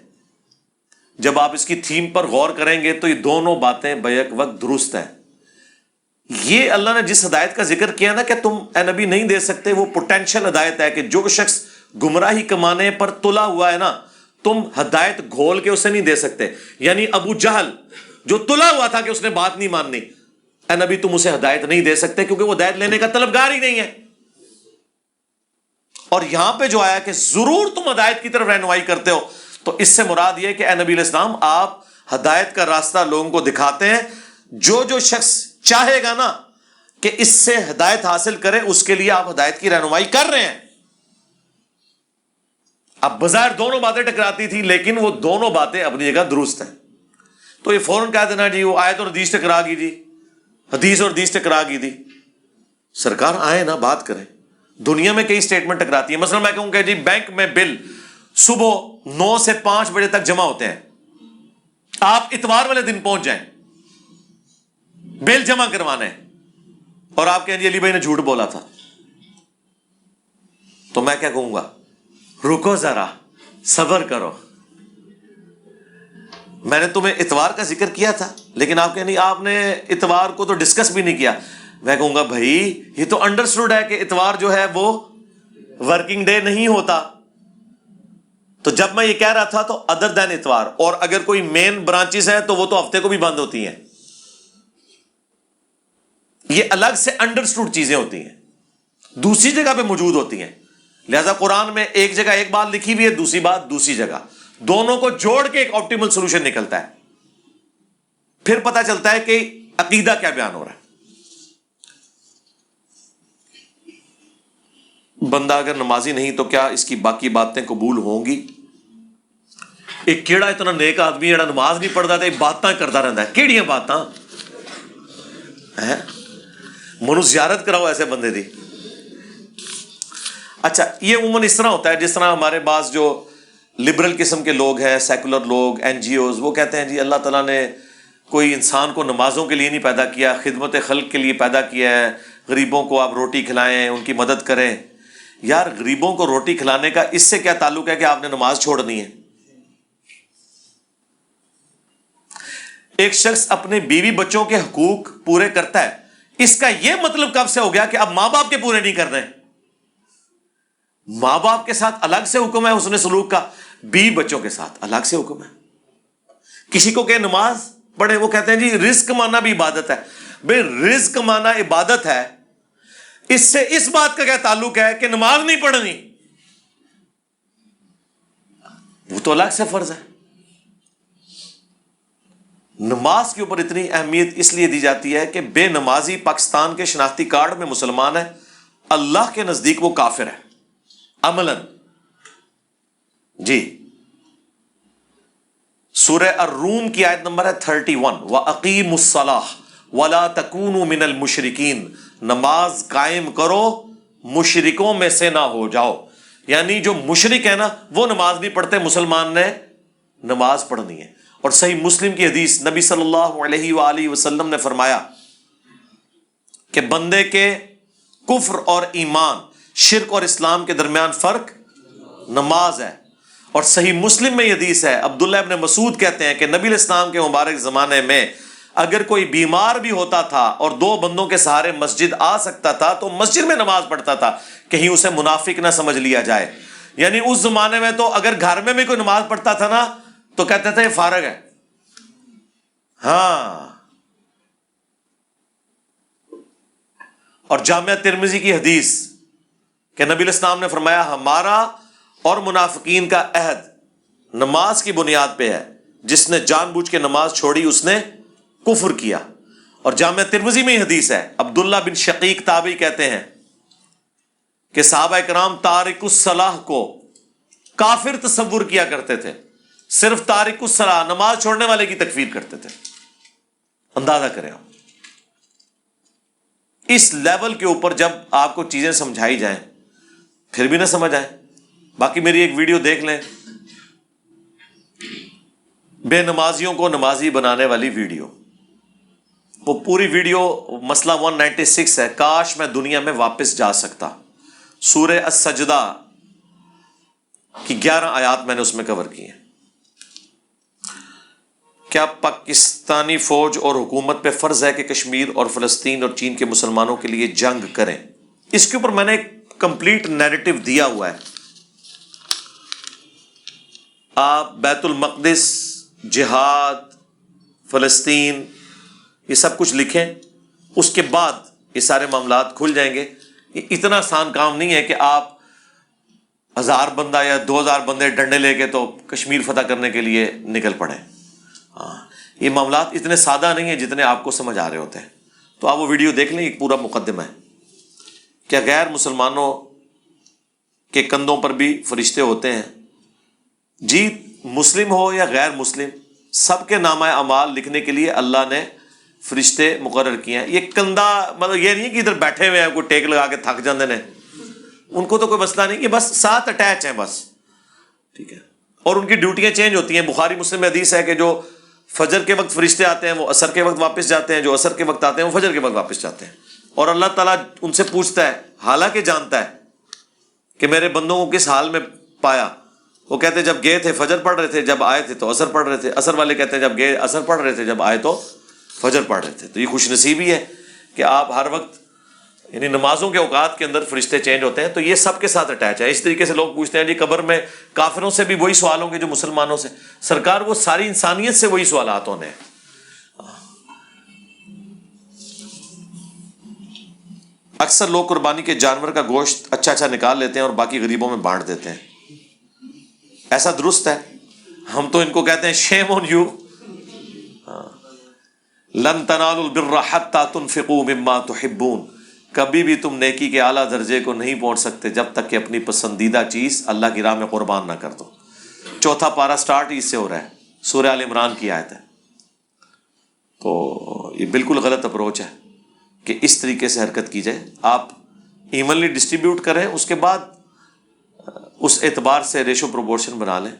جب آپ اس کی تھیم پر غور کریں گے تو یہ دونوں باتیں بیک وقت درست ہیں۔ یہ اللہ نے جس ہدایت کا ذکر کیا نا کہ تم اے نبی نہیں دے سکتے، وہ پوٹینشل ہدایت ہے کہ جو شخص گمراہی کمانے پر تلا ہوا ہے نا، تم ہدایت گھول کے اسے نہیں دے سکتے۔ یعنی ابو جہل جو تلا ہوا تھا کہ اس نے بات نہیں ماننی، اے نبی تم اسے ہدایت نہیں دے سکتے کیونکہ وہ ہدایت لینے کا طلبگار ہی نہیں ہے۔ اور یہاں پہ جو آیا کہ ضرور تم ہدایت کی طرف رہنمائی کرتے ہو، تو اس سے مراد یہ کہ اے نبی علیہ السلام آپ ہدایت کا راستہ لوگوں کو دکھاتے ہیں۔ جو شخص چاہے گا نا کہ اس سے ہدایت حاصل کرے، اس کے لیے آپ ہدایت کی رہنمائی کر رہے ہیں۔ اب بظاہر دونوں باتیں ٹکراتی تھی، لیکن وہ دونوں باتیں اپنی جگہ درست ہیں۔ تو یہ فوراً کہہ دینا جی وہ آیت اور حدیث ٹکرا گئی جی، حدیث اور حدیث ٹکرا گئی تھی۔ سرکار آئے نا بات کریں۔ دنیا میں کئی سٹیٹمنٹ ٹکراتی ہیں۔ مثلا میں کہوں کہ جی بینک میں بل صبح 9 سے 5 بجے تک جمع ہوتے ہیں، آپ اتوار والے دن پہنچ جائیں بل جمع کروانے، اور آپ کہیں جی علی بھائی نے جھوٹ بولا تھا، تو میں کیا کہوں گا؟ رکو ذرا، صبر کرو، میں نے تمہیں اتوار کا ذکر کیا تھا، لیکن آپ کہیں نہیں آپ نے اتوار کو تو ڈسکس بھی نہیں کیا۔ میں کہوں گا بھائی یہ تو انڈرسٹوڈ ہے کہ اتوار جو ہے وہ ورکنگ ڈے نہیں ہوتا، تو جب میں یہ کہہ رہا تھا تو ادر دین اتوار، اور اگر کوئی مین برانچز ہے تو وہ تو ہفتے کو بھی بند ہوتی ہیں۔ یہ الگ سے انڈرسٹوڈ چیزیں ہوتی ہیں، دوسری جگہ پہ موجود ہوتی ہیں۔ لہذا قرآن میں ایک جگہ ایک بات لکھی ہوئی ہے، دوسری بات دوسری جگہ، دونوں کو جوڑ کے ایک آپٹیمل سولوشن نکلتا ہے۔ پھر پتہ چلتا ہے کہ عقیدہ کیا بیان ہو رہا ہے۔ بندہ اگر نمازی نہیں تو کیا اس کی باقی باتیں قبول ہوں گی؟ ایک کیڑا اتنا نیک آدمی جڑا نماز نہیں پڑھتا تو باتاں کرتا رہتا ہے، کیڑیاں باتاں ہیں؟ منو زیارت کراؤ ایسے بندے دی۔ اچھا، یہ عموماً اس طرح ہوتا ہے جس طرح ہمارے بعض جو لبرل قسم کے لوگ ہیں، سیکولر لوگ، این جی اوز، وہ کہتے ہیں جی اللہ تعالیٰ نے کوئی انسان کو نمازوں کے لیے نہیں پیدا کیا، خدمت خلق کے لیے پیدا کیا ہے، غریبوں کو آپ روٹی کھلائیں، ان کی مدد کریں۔ یار غریبوں کو روٹی کھلانے کا اس سے کیا تعلق ہے کہ آپ نے نماز چھوڑنی ہے؟ ایک شخص اپنے بیوی بچوں کے حقوق پورے کرتا ہے، اس کا یہ مطلب کب سے ہو گیا کہ اب ماں باپ کے پورے نہیں کرنے؟ ماں باپ کے ساتھ الگ سے حکم ہے حسن سلوک کا، بیوی بچوں کے ساتھ الگ سے حکم ہے. کسی کو کہ نماز پڑھے، وہ کہتے ہیں جی رزق کمانا بھی عبادت ہے. بھئی رزق کمانا عبادت ہے، اس سے اس بات کا کیا تعلق ہے کہ نماز نہیں پڑھنی؟ وہ تو الگ سے فرض ہے. نماز کے اوپر اتنی اہمیت اس لیے دی جاتی ہے کہ بے نمازی پاکستان کے شناختی کارڈ میں مسلمان ہے، اللہ کے نزدیک وہ کافر ہے عملاً. جی سورہ الروم کی آیت نمبر ہے 31، وَأَقِيمُوا الصَّلَاةَ وَلَا تَكُونُوا مِنَ الْمُشْرِكِينَ، نماز قائم کرو مشرکوں میں سے نہ ہو جاؤ. یعنی جو مشرک ہے نا وہ نماز نہیں پڑھتے، مسلمان نے نماز پڑھنی ہے. اور صحیح مسلم کی حدیث، نبی صلی اللہ علیہ وآلہ وسلم نے فرمایا کہ بندے کے کفر اور ایمان، شرک اور اسلام کے درمیان فرق نماز ہے. اور صحیح مسلم میں یہ حدیث ہے، عبداللہ ابن مسعود کہتے ہیں کہ نبی علیہ السلام کے مبارک زمانے میں اگر کوئی بیمار بھی ہوتا تھا اور 2 بندوں کے سہارے مسجد آ سکتا تھا تو مسجد میں نماز پڑھتا تھا، کہیں اسے منافق نہ سمجھ لیا جائے. یعنی اس زمانے میں تو اگر گھر میں بھی کوئی نماز پڑھتا تھا نا تو کہتے تھے یہ فارغ ہے. ہاں. اور جامعہ ترمذی کی حدیث کہ نبی علیہ السلام نے فرمایا ہمارا اور منافقین کا عہد نماز کی بنیاد پہ ہے، جس نے جان بوجھ کے نماز چھوڑی اس نے کفر کیا. اور جامعہ ترمذی میں یہ حدیث ہے، عبداللہ بن شقیق تابعی کہتے ہیں کہ صحابہ کرام تارک الصلاح کو کافر تصور کیا کرتے تھے، صرف تارک الصلاح نماز چھوڑنے والے کی تکفیر کرتے تھے. اندازہ کریں آپ اس لیول کے اوپر جب آپ کو چیزیں سمجھائی جائیں پھر بھی نہ سمجھ آئیں. باقی میری ایک ویڈیو دیکھ لیں، بے نمازیوں کو نمازی بنانے والی ویڈیو، وہ پوری ویڈیو مسئلہ 196 ہے، کاش میں دنیا میں واپس جا سکتا. سورہ السجدہ کی 11 آیات میں نے اس میں کور کی ہیں. کیا پاکستانی فوج اور حکومت پہ فرض ہے کہ کشمیر اور فلسطین اور چین کے مسلمانوں کے لیے جنگ کریں؟ اس کے اوپر میں نے ایک کمپلیٹ نیریٹو دیا ہوا ہے. آپ بیت المقدس، جہاد، فلسطین، یہ سب کچھ لکھیں، اس کے بعد یہ سارے معاملات کھل جائیں گے. یہ اتنا آسان کام نہیں ہے کہ آپ 1000 بندہ یا 2000 بندے ڈنڈے لے کے تو کشمیر فتح کرنے کے لیے نکل پڑیں. ہاں یہ معاملات اتنے سادہ نہیں ہیں جتنے آپ کو سمجھ آ رہے ہوتے ہیں. تو آپ وہ ویڈیو دیکھ لیں، ایک پورا مقدمہ ہے. کیا غیر مسلمانوں کے کندھوں پر بھی فرشتے ہوتے ہیں؟ جی مسلم ہو یا غیر مسلم، سب کے نامہ اعمال لکھنے کے لیے اللہ نے فرشتے مقرر کیے ہیں. یہ کندھا مطلب یہ نہیں کہ ادھر بیٹھے ہوئے ہیں کوئی ٹیک لگا کے تھک جاندے نے، ان کو تو کوئی مسئلہ نہیں، کہ بس ساتھ اٹیچ ہیں بس، ٹھیک ہے. اور ان کی ڈیوٹیاں چینج ہوتی ہیں. بخاری مسلم میں حدیث ہے کہ جو فجر کے وقت فرشتے آتے ہیں وہ عصر کے وقت واپس جاتے ہیں، جو عصر کے وقت آتے ہیں وہ فجر کے وقت واپس جاتے ہیں. اور اللہ تعالیٰ ان سے پوچھتا ہے، حالانکہ جانتا ہے کہ میرے بندوں کو کس حال میں پایا. وہ کہتے ہیں جب گئے تھے فجر پڑھ رہے تھے، جب آئے تھے تو عصر پڑھ رہے تھے. عصر والے کہتے ہیں جب گئے عصر پڑھ رہے تھے، جب آئے تو فجر پڑھ رہے تھے. تو یہ خوش نصیبی ہے کہ آپ ہر وقت یعنی نمازوں کے اوقات کے اندر فرشتے چینج ہوتے ہیں. تو یہ سب کے ساتھ اٹیچ ہے. اس طریقے سے لوگ پوچھتے ہیں جی قبر میں کافروں سے بھی وہی سوال ہوں گے جو مسلمانوں سے؟ سرکار وہ ساری انسانیت سے وہی سوالات ہونے ہیں. اکثر لوگ قربانی کے جانور کا گوشت اچھا نکال لیتے ہیں اور باقی غریبوں میں بانٹ دیتے ہیں، ایسا درست ہے؟ ہم تو ان کو کہتے ہیں شیم آن یو. لن تنالوا البر حتى تنفقوا مما تحبون، کبھی بھی تم نیکی کے اعلیٰ درجے کو نہیں پہنچ سکتے جب تک کہ اپنی پسندیدہ چیز اللہ کی راہ میں قربان نہ کر دو. 4 پارہ سٹارٹ اس سے ہو رہا ہے، سورہ آل عمران کی آیت ہے. تو یہ بالکل غلط اپروچ ہے کہ اس طریقے سے حرکت کی جائے. آپ ایونلی ڈسٹریبیوٹ کریں، اس کے بعد اس اعتبار سے ریشو پروپورشن بنا لیں.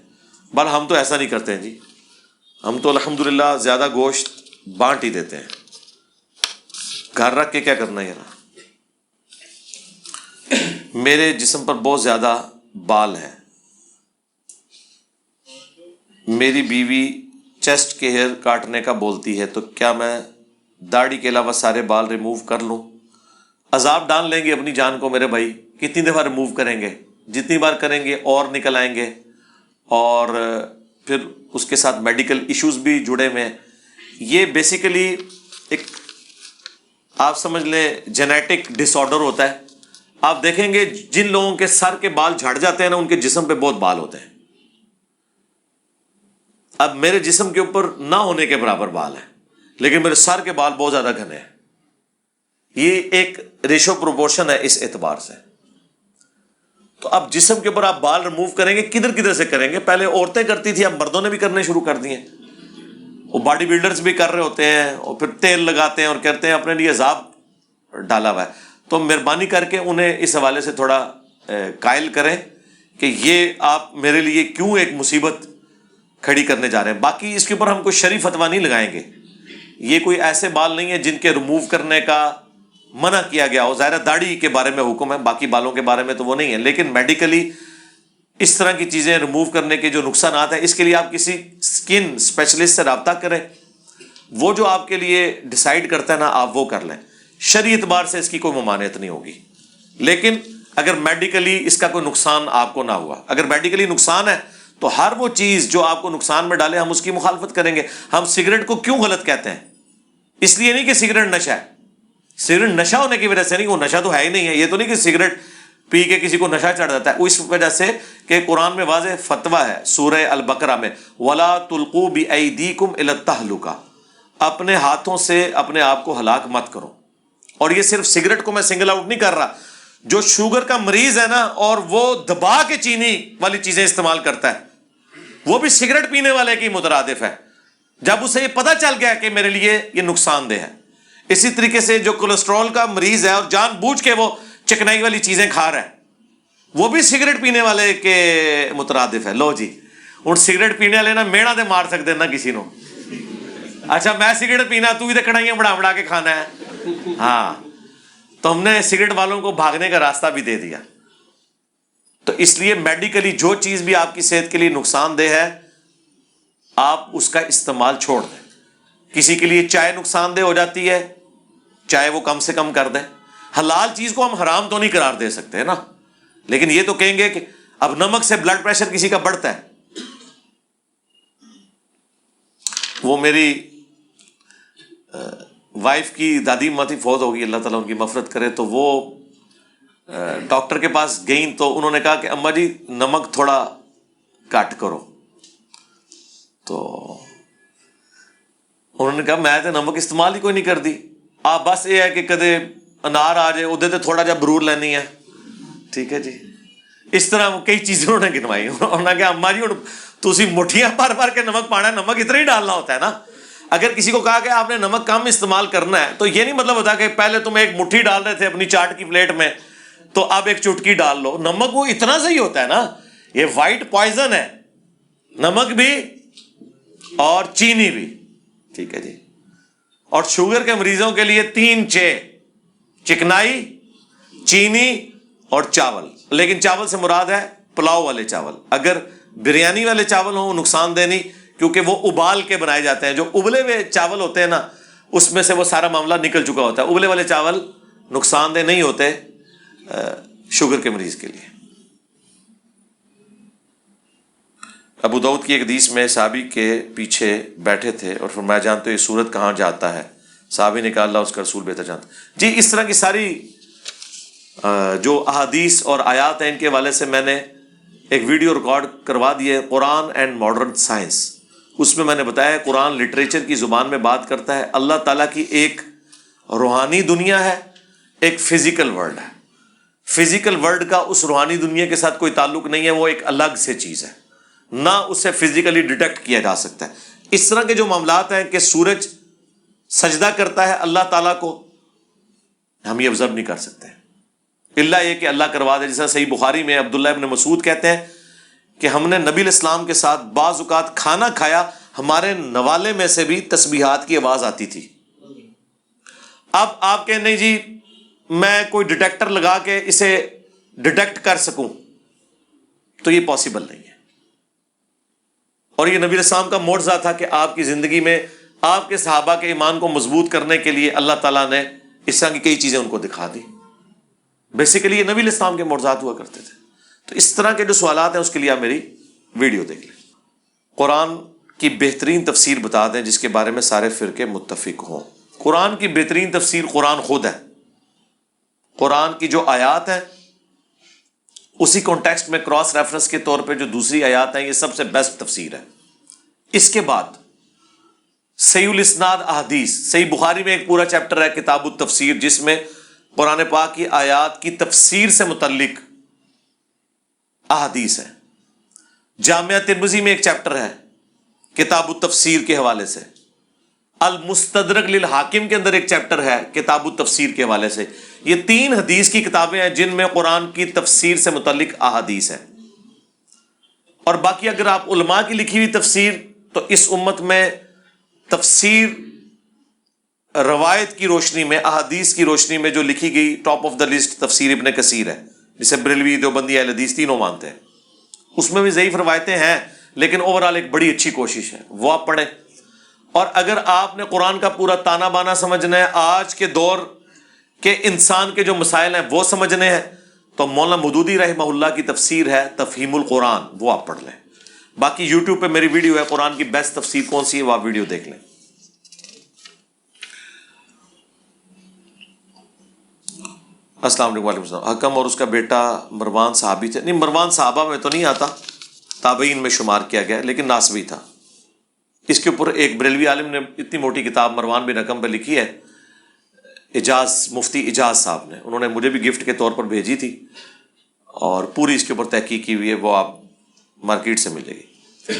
بل ہم تو ایسا نہیں کرتے ہیں جی، ہم تو الحمدللہ زیادہ گوشت بانٹ ہی دیتے ہیں. گھر رکھ کے کیا کرنا ہے یار. میرے جسم پر بہت زیادہ بال ہیں، میری بیوی چیسٹ کے ہیئر کاٹنے کا بولتی ہے، تو کیا میں داڑھی کے علاوہ سارے بال ریموو کر لوں؟ عذاب ڈال لیں گے اپنی جان کو میرے بھائی، کتنی دفعہ ریموو کریں گے؟ جتنی بار کریں گے اور نکل آئیں گے، اور پھر اس کے ساتھ میڈیکل ایشوز بھی جڑے ہوئے ہیں۔ یہ بیسیکلی ایک آپ سمجھ لیں جینیٹک ڈس آرڈر ہوتا ہے۔ آپ دیکھیں گے جن لوگوں کے سر کے بال جھڑ جاتے ہیں نا، ان کے جسم پہ بہت بال ہوتے ہیں۔ اب میرے جسم کے اوپر نہ ہونے کے برابر بال ہیں، لیکن میرے سر کے بال بہت زیادہ گھنے ہیں۔ یہ ایک ریشو پروپورشن ہے اس اعتبار سے۔ تو اب جسم کے اوپر آپ بال ریموو کریں گے، کدھر کدھر سے کریں گے؟ پہلے عورتیں کرتی تھی، اب مردوں نے بھی کرنے شروع کر دیے۔ وہ باڈی بلڈرز بھی کر رہے ہوتے ہیں، اور پھر تیل لگاتے ہیں اور کہتے ہیں اپنے لیے عذاب ڈالا ہوا ہے۔ تو مہربانی کر کے انہیں اس حوالے سے تھوڑا قائل کریں کہ یہ آپ میرے لیے کیوں ایک مصیبت کھڑی کرنے جا رہے ہیں۔ باقی اس کے اوپر ہم کوئی شرعی فتویٰ نہیں لگائیں گے۔ یہ کوئی ایسے بال نہیں ہیں جن کے ریموو کرنے کا منع کیا گیا ہو۔ ظاہر داڑھی کے بارے میں حکم ہے، باقی بالوں کے بارے میں تو وہ نہیں ہے، لیکن میڈیکلی اس طرح کی چیزیں ریموو کرنے کے جو نقصانات ہیں، اس کے لیے آپ کسی اسکن اسپیشلسٹ سے رابطہ کریں۔ وہ جو آپ کے لیے ڈیسائیڈ کرتا ہے نا، آپ وہ کر لیں۔ شرعی اعتبار سے اس کی کوئی ممانعت نہیں ہوگی، لیکن اگر میڈیکلی اس کا کوئی نقصان آپ کو نہ ہوا، اگر میڈیکلی نقصان ہے تو ہر وہ چیز جو آپ کو نقصان میں ڈالے ہم اس کی مخالفت کریں گے۔ ہم سگریٹ کو کیوں غلط کہتے ہیں؟ اس لیے نہیں کہ سگریٹ نشہ ہے، سگریٹ نشہ ہونے کی وجہ سے نہیں، وہ نشہ تو ہے ہی نہیں ہے۔ یہ تو نہیں کہ سگریٹ پی کے کسی کو نشہ چڑھ جاتا ہے، اس وجہ سے کہ قرآن میں واضح فتویٰ ہے سورہ البقرہ میں، وَلَا تُلْقُوا بِأَيْدِيكُمْ إِلَى التَّهْلُكَةِ، اپنے ہاتھوں سے اپنے آپ کو ہلاک مت کرو۔ اور یہ صرف سگریٹ کو میں سنگل آؤٹ نہیں کر رہا، جو شوگر کا مریض ہے نا اور وہ دبا کے چینی والی چیزیں استعمال کرتا ہے، وہ بھی سگریٹ پینے والے کی مترادف ہے، جب اسے یہ پتہ چل گیا کہ میرے لیے یہ نقصان دہ ہے۔ اسی طریقے سے جو کولیسٹرول کا مریض ہے اور جان بوجھ کے وہ چکنائی والی چیزیں کھا رہا ہے، وہ بھی سگریٹ پینے والے کے مترادف ہے۔ لو جی، ہوں سگریٹ پینے والے نا میڑا دے مار سکتے نہ کسی نو، اچھا میں سگریٹ پینا، تو بھی تو کڑھائیاں بڑھا بڑھا کے کھانا ہے۔ ہاں، تو ہم نے سگریٹ والوں کو بھاگنے کا راستہ بھی دے دیا۔ تو اس لیے میڈیکلی جو چیز بھی آپ کی صحت کے لیے نقصان دہ ہے، آپ اس کا استعمال چھوڑ دیں۔ کسی کے لیے چائے نقصان دہ ہو جاتی ہے، چائے وہ کم سے کم کر دیں۔ حلال چیز کو ہم حرام تو نہیں قرار دے سکتے نا، لیکن یہ تو کہیں گے کہ اب نمک سے بلڈ پریشر کسی کا بڑھتا ہے۔ وہ میری وائف کی دادی ماں تھی، فوت ہو گئی، اللہ تعالیٰ ان کی مغفرت کرے، تو وہ ڈاکٹر کے پاس گئیں تو انہوں نے کہا کہ اماں جی نمک تھوڑا کٹ کرو۔ تو انہوں نے کہا میں تو نمک استعمال ہی کوئی نہیں کر دی، آپ بس یہ ہے کہ کدے انار آ جائے ادھر تو تھوڑا جا برور لینی ہے، ٹھیک ہے جی۔ اس طرح کئی چیزیں انہوں نے گنوائی۔ انہوں نے کہا اماں جی تسی مٹھیاں بھر بھر کے نمک پانا ہے، نمک اتنا ہی ڈالنا ہوتا ہے نا۔ اگر کسی کو کہا کہ آپ نے نمک کم استعمال کرنا ہے تو یہ نہیں مطلب ہوتا کہ پہلے تم ایک مٹھی ڈال رہے تھے اپنی چاٹ کی پلیٹ میں تو اب ایک چٹکی ڈال لو۔ نمک وہ اتنا صحیح ہوتا ہے نا، یہ وائٹ پوائزن ہے، نمک بھی اور چینی بھی، ٹھیک ہے جی۔ اور شوگر کے مریضوں کے لیے 3 چکنائی، چینی اور چاول، لیکن چاول سے مراد ہے پلاؤ والے چاول۔ اگر بریانی والے چاول ہوں وہ نقصان دہ نہیں، کیونکہ وہ ابال کے بنائے جاتے ہیں۔ جو ابلے ہوئے چاول ہوتے ہیں نا، اس میں سے وہ سارا معاملہ نکل چکا ہوتا ہے۔ ابلے والے چاول نقصان دہ نہیں ہوتے شوگر کے مریض کے لیے۔ ابو داؤد کی ایک حدیث میں صحابی کے پیچھے بیٹھے تھے اور فرمایا جانتے ہو یہ سورت کہاں جاتا ہے؟ صحابی نے کہا اللہ اس کا رسول بہتر جانتا۔ جی اس طرح کی ساری جو احادیث اور آیات ہیں ان کے حوالے سے میں نے ایک ویڈیو ریکارڈ کروا دی ہے، قرآن اینڈ ماڈرن سائنس۔ اس میں نے بتایا قرآن لٹریچر کی زبان میں بات کرتا ہے، اللہ تعالیٰ کی ایک روحانی دنیا ہے، ایک فزیکل ورلڈ ہے۔ فزیکل ورلڈ کا اس روحانی دنیا کے ساتھ کوئی تعلق نہیں ہے، وہ ایک الگ سے چیز ہے، نہ اسے فزیکلی ڈیٹیکٹ کیا جا سکتا ہے۔ اس طرح کے جو معاملات ہیں کہ سورج سجدہ کرتا ہے اللہ تعالیٰ کو، ہم یہ آبزرو نہیں کر سکتے اللہ یہ کہ اللہ کروا دے۔ جیسا صحیح بخاری میں عبداللہ ابن مسعود کہتے ہیں کہ ہم نے نبی علیہ السلام کے ساتھ بعض اوقات کھانا کھایا، ہمارے نوالے میں سے بھی تسبیحات کی آواز آتی تھی۔ اب آپ کہیں نہیں جی میں کوئی ڈیٹیکٹر لگا کے اسے ڈیٹیکٹ کر سکوں، تو یہ پاسبل نہیں ہے۔ اور یہ نبی علیہ السلام کا معجزہ تھا کہ آپ کی زندگی میں آپ کے صحابہ کے ایمان کو مضبوط کرنے کے لیے اللہ تعالیٰ نے اس طرح کی کئی چیزیں ان کو دکھا دی۔ بیسیکلی یہ نبی علیہ السلام کے معجزات ہوا کرتے تھے۔ تو اس طرح کے جو سوالات ہیں اس کے لیے آپ میری ویڈیو دیکھ لیں. قرآن کی بہترین تفسیر بتا دیں جس کے بارے میں سارے فرقے متفق ہوں. قرآن کی بہترین تفسیر قرآن خود ہے. قرآن کی جو آیات ہیں اسی کانٹیکسٹ میں کراس ریفرنس کے طور پہ جو دوسری آیات ہیں یہ سب سے بیسٹ تفسیر ہے. اس کے بعد صحیح الاسناد احادیث، صحیح بخاری میں ایک پورا چیپٹر ہے کتاب التفسیر جس میں قرآن پاک کی آیات کی تفسیر سے متعلق احادیث ہے. جامعہ ترمذی میں ایک چیپٹر ہے کتاب التفسیر کے حوالے سے. المستدرک للحاکم کے اندر ایک چیپٹر ہے کتاب التفسیر کے حوالے سے. یہ 3 حدیث کی کتابیں ہیں جن میں قرآن کی تفسیر سے متعلق احادیث ہیں. اور باقی اگر آپ علماء کی لکھی ہوئی تفسیر، تو اس امت میں تفسیر روایت کی روشنی میں، احادیث کی روشنی میں جو لکھی گئی ٹاپ آف دا لسٹ تفسیر ابن کثیر ہے، جسے بریلوی، دیوبندی، اہل حدیث تینوں مانتے ہیں. اس میں بھی ضعیف روایتیں ہیں لیکن اوورال ایک بڑی اچھی کوشش ہے، وہ آپ پڑھیں. اور اگر آپ نے قرآن کا پورا تانا بانا سمجھنا ہے، آج کے دور کے انسان کے جو مسائل ہیں وہ سمجھنے ہیں، تو مولانا مودودی رحمہ اللہ کی تفسیر ہے تفہیم القرآن، وہ آپ پڑھ لیں. باقی یوٹیوب پہ میری ویڈیو ہے قرآن کی بیسٹ تفسیر کون سی ہے، وہ آپ ویڈیو دیکھ لیں. السلام علیکم. وعلیکم السلام. حکم اور اس کا بیٹا مروان صحابی تھے؟ نہیں، مروان صحابہ میں تو نہیں آتا، تابعین میں شمار کیا گیا لیکن ناسبی تھا. اس کے اوپر ایک بریلوی عالم نے اتنی موٹی کتاب مروان بن حکم پہ لکھی ہے، اجاز، مفتی اجاز صاحب نے، انہوں نے مجھے بھی گفٹ کے طور پر بھیجی تھی اور پوری اس کے اوپر تحقیق کی ہوئی ہے، وہ آپ مارکیٹ سے ملے گی.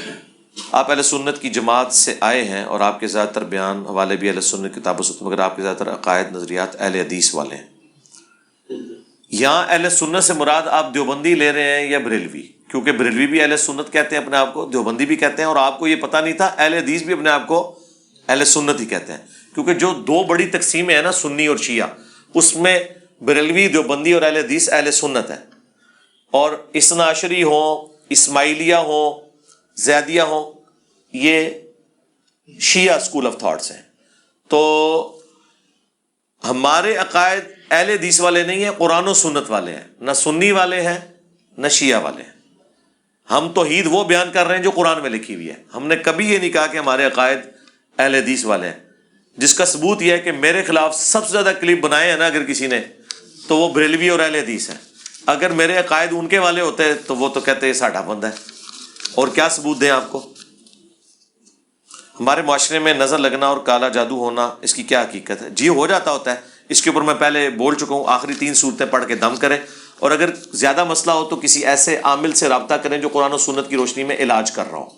آپ اہل سنت کی جماعت سے آئے ہیں اور آپ کے زیادہ تر بیان حوالے بھی اہل سنت کتاب و سنت، مگر آپ کے زیادہ تر عقائد نظریات اہل حدیث والے ہیں. یہاں اہل سنت سے مراد آپ دیوبندی لے رہے ہیں یا بریلوی؟ کیونکہ بریلوی بھی اہل سنت کہتے ہیں اپنے آپ کو، دیوبندی بھی کہتے ہیں، اور آپ کو یہ پتہ نہیں تھا اہل حدیث بھی اپنے آپ کو اہل سنت ہی کہتے ہیں. کیونکہ جو 2 بڑی تقسیمیں ہیں نا، سنی اور شیعہ، اس میں بریلوی، دیوبندی اور اہل حدیث اہل سنت ہے. اور اثنا عشری ہوں، اسماعیلیہ ہوں، زیدیہ ہوں، یہ شیعہ اسکول آف تھاٹس ہیں. تو ہمارے عقائد اہل حدیث والے نہیں ہیں، قرآن و سنت والے ہیں. نہ سنی والے ہیں نہ شیعہ والے ہیں. ہم توحید وہ بیان کر رہے ہیں جو قرآن میں لکھی ہوئی ہے. ہم نے کبھی یہ نہیں کہا کہ ہمارے عقائد اہل حدیث والے ہیں، جس کا ثبوت یہ ہے کہ میرے خلاف سب سے زیادہ کلپ بنائے ہیں نا اگر کسی نے، تو وہ بریلوی اور اہل حدیث ہیں. اگر میرے عقائد ان کے والے ہوتے تو وہ تو کہتے ہیں ساڈا بندہ ہے. اور کیا ثبوت دیں آپ کو؟ ہمارے معاشرے میں نظر لگنا اور کالا جادو ہونا، اس کی کیا حقیقت ہے؟ جی ہو جاتا ہوتا ہے. اس کے اوپر میں پہلے بول چکا ہوں، آخری 3 صورتیں پڑھ کے دم کریں، اور اگر زیادہ مسئلہ ہو تو کسی ایسے عامل سے رابطہ کریں جو قرآن و سنت کی روشنی میں علاج کر رہا ہو.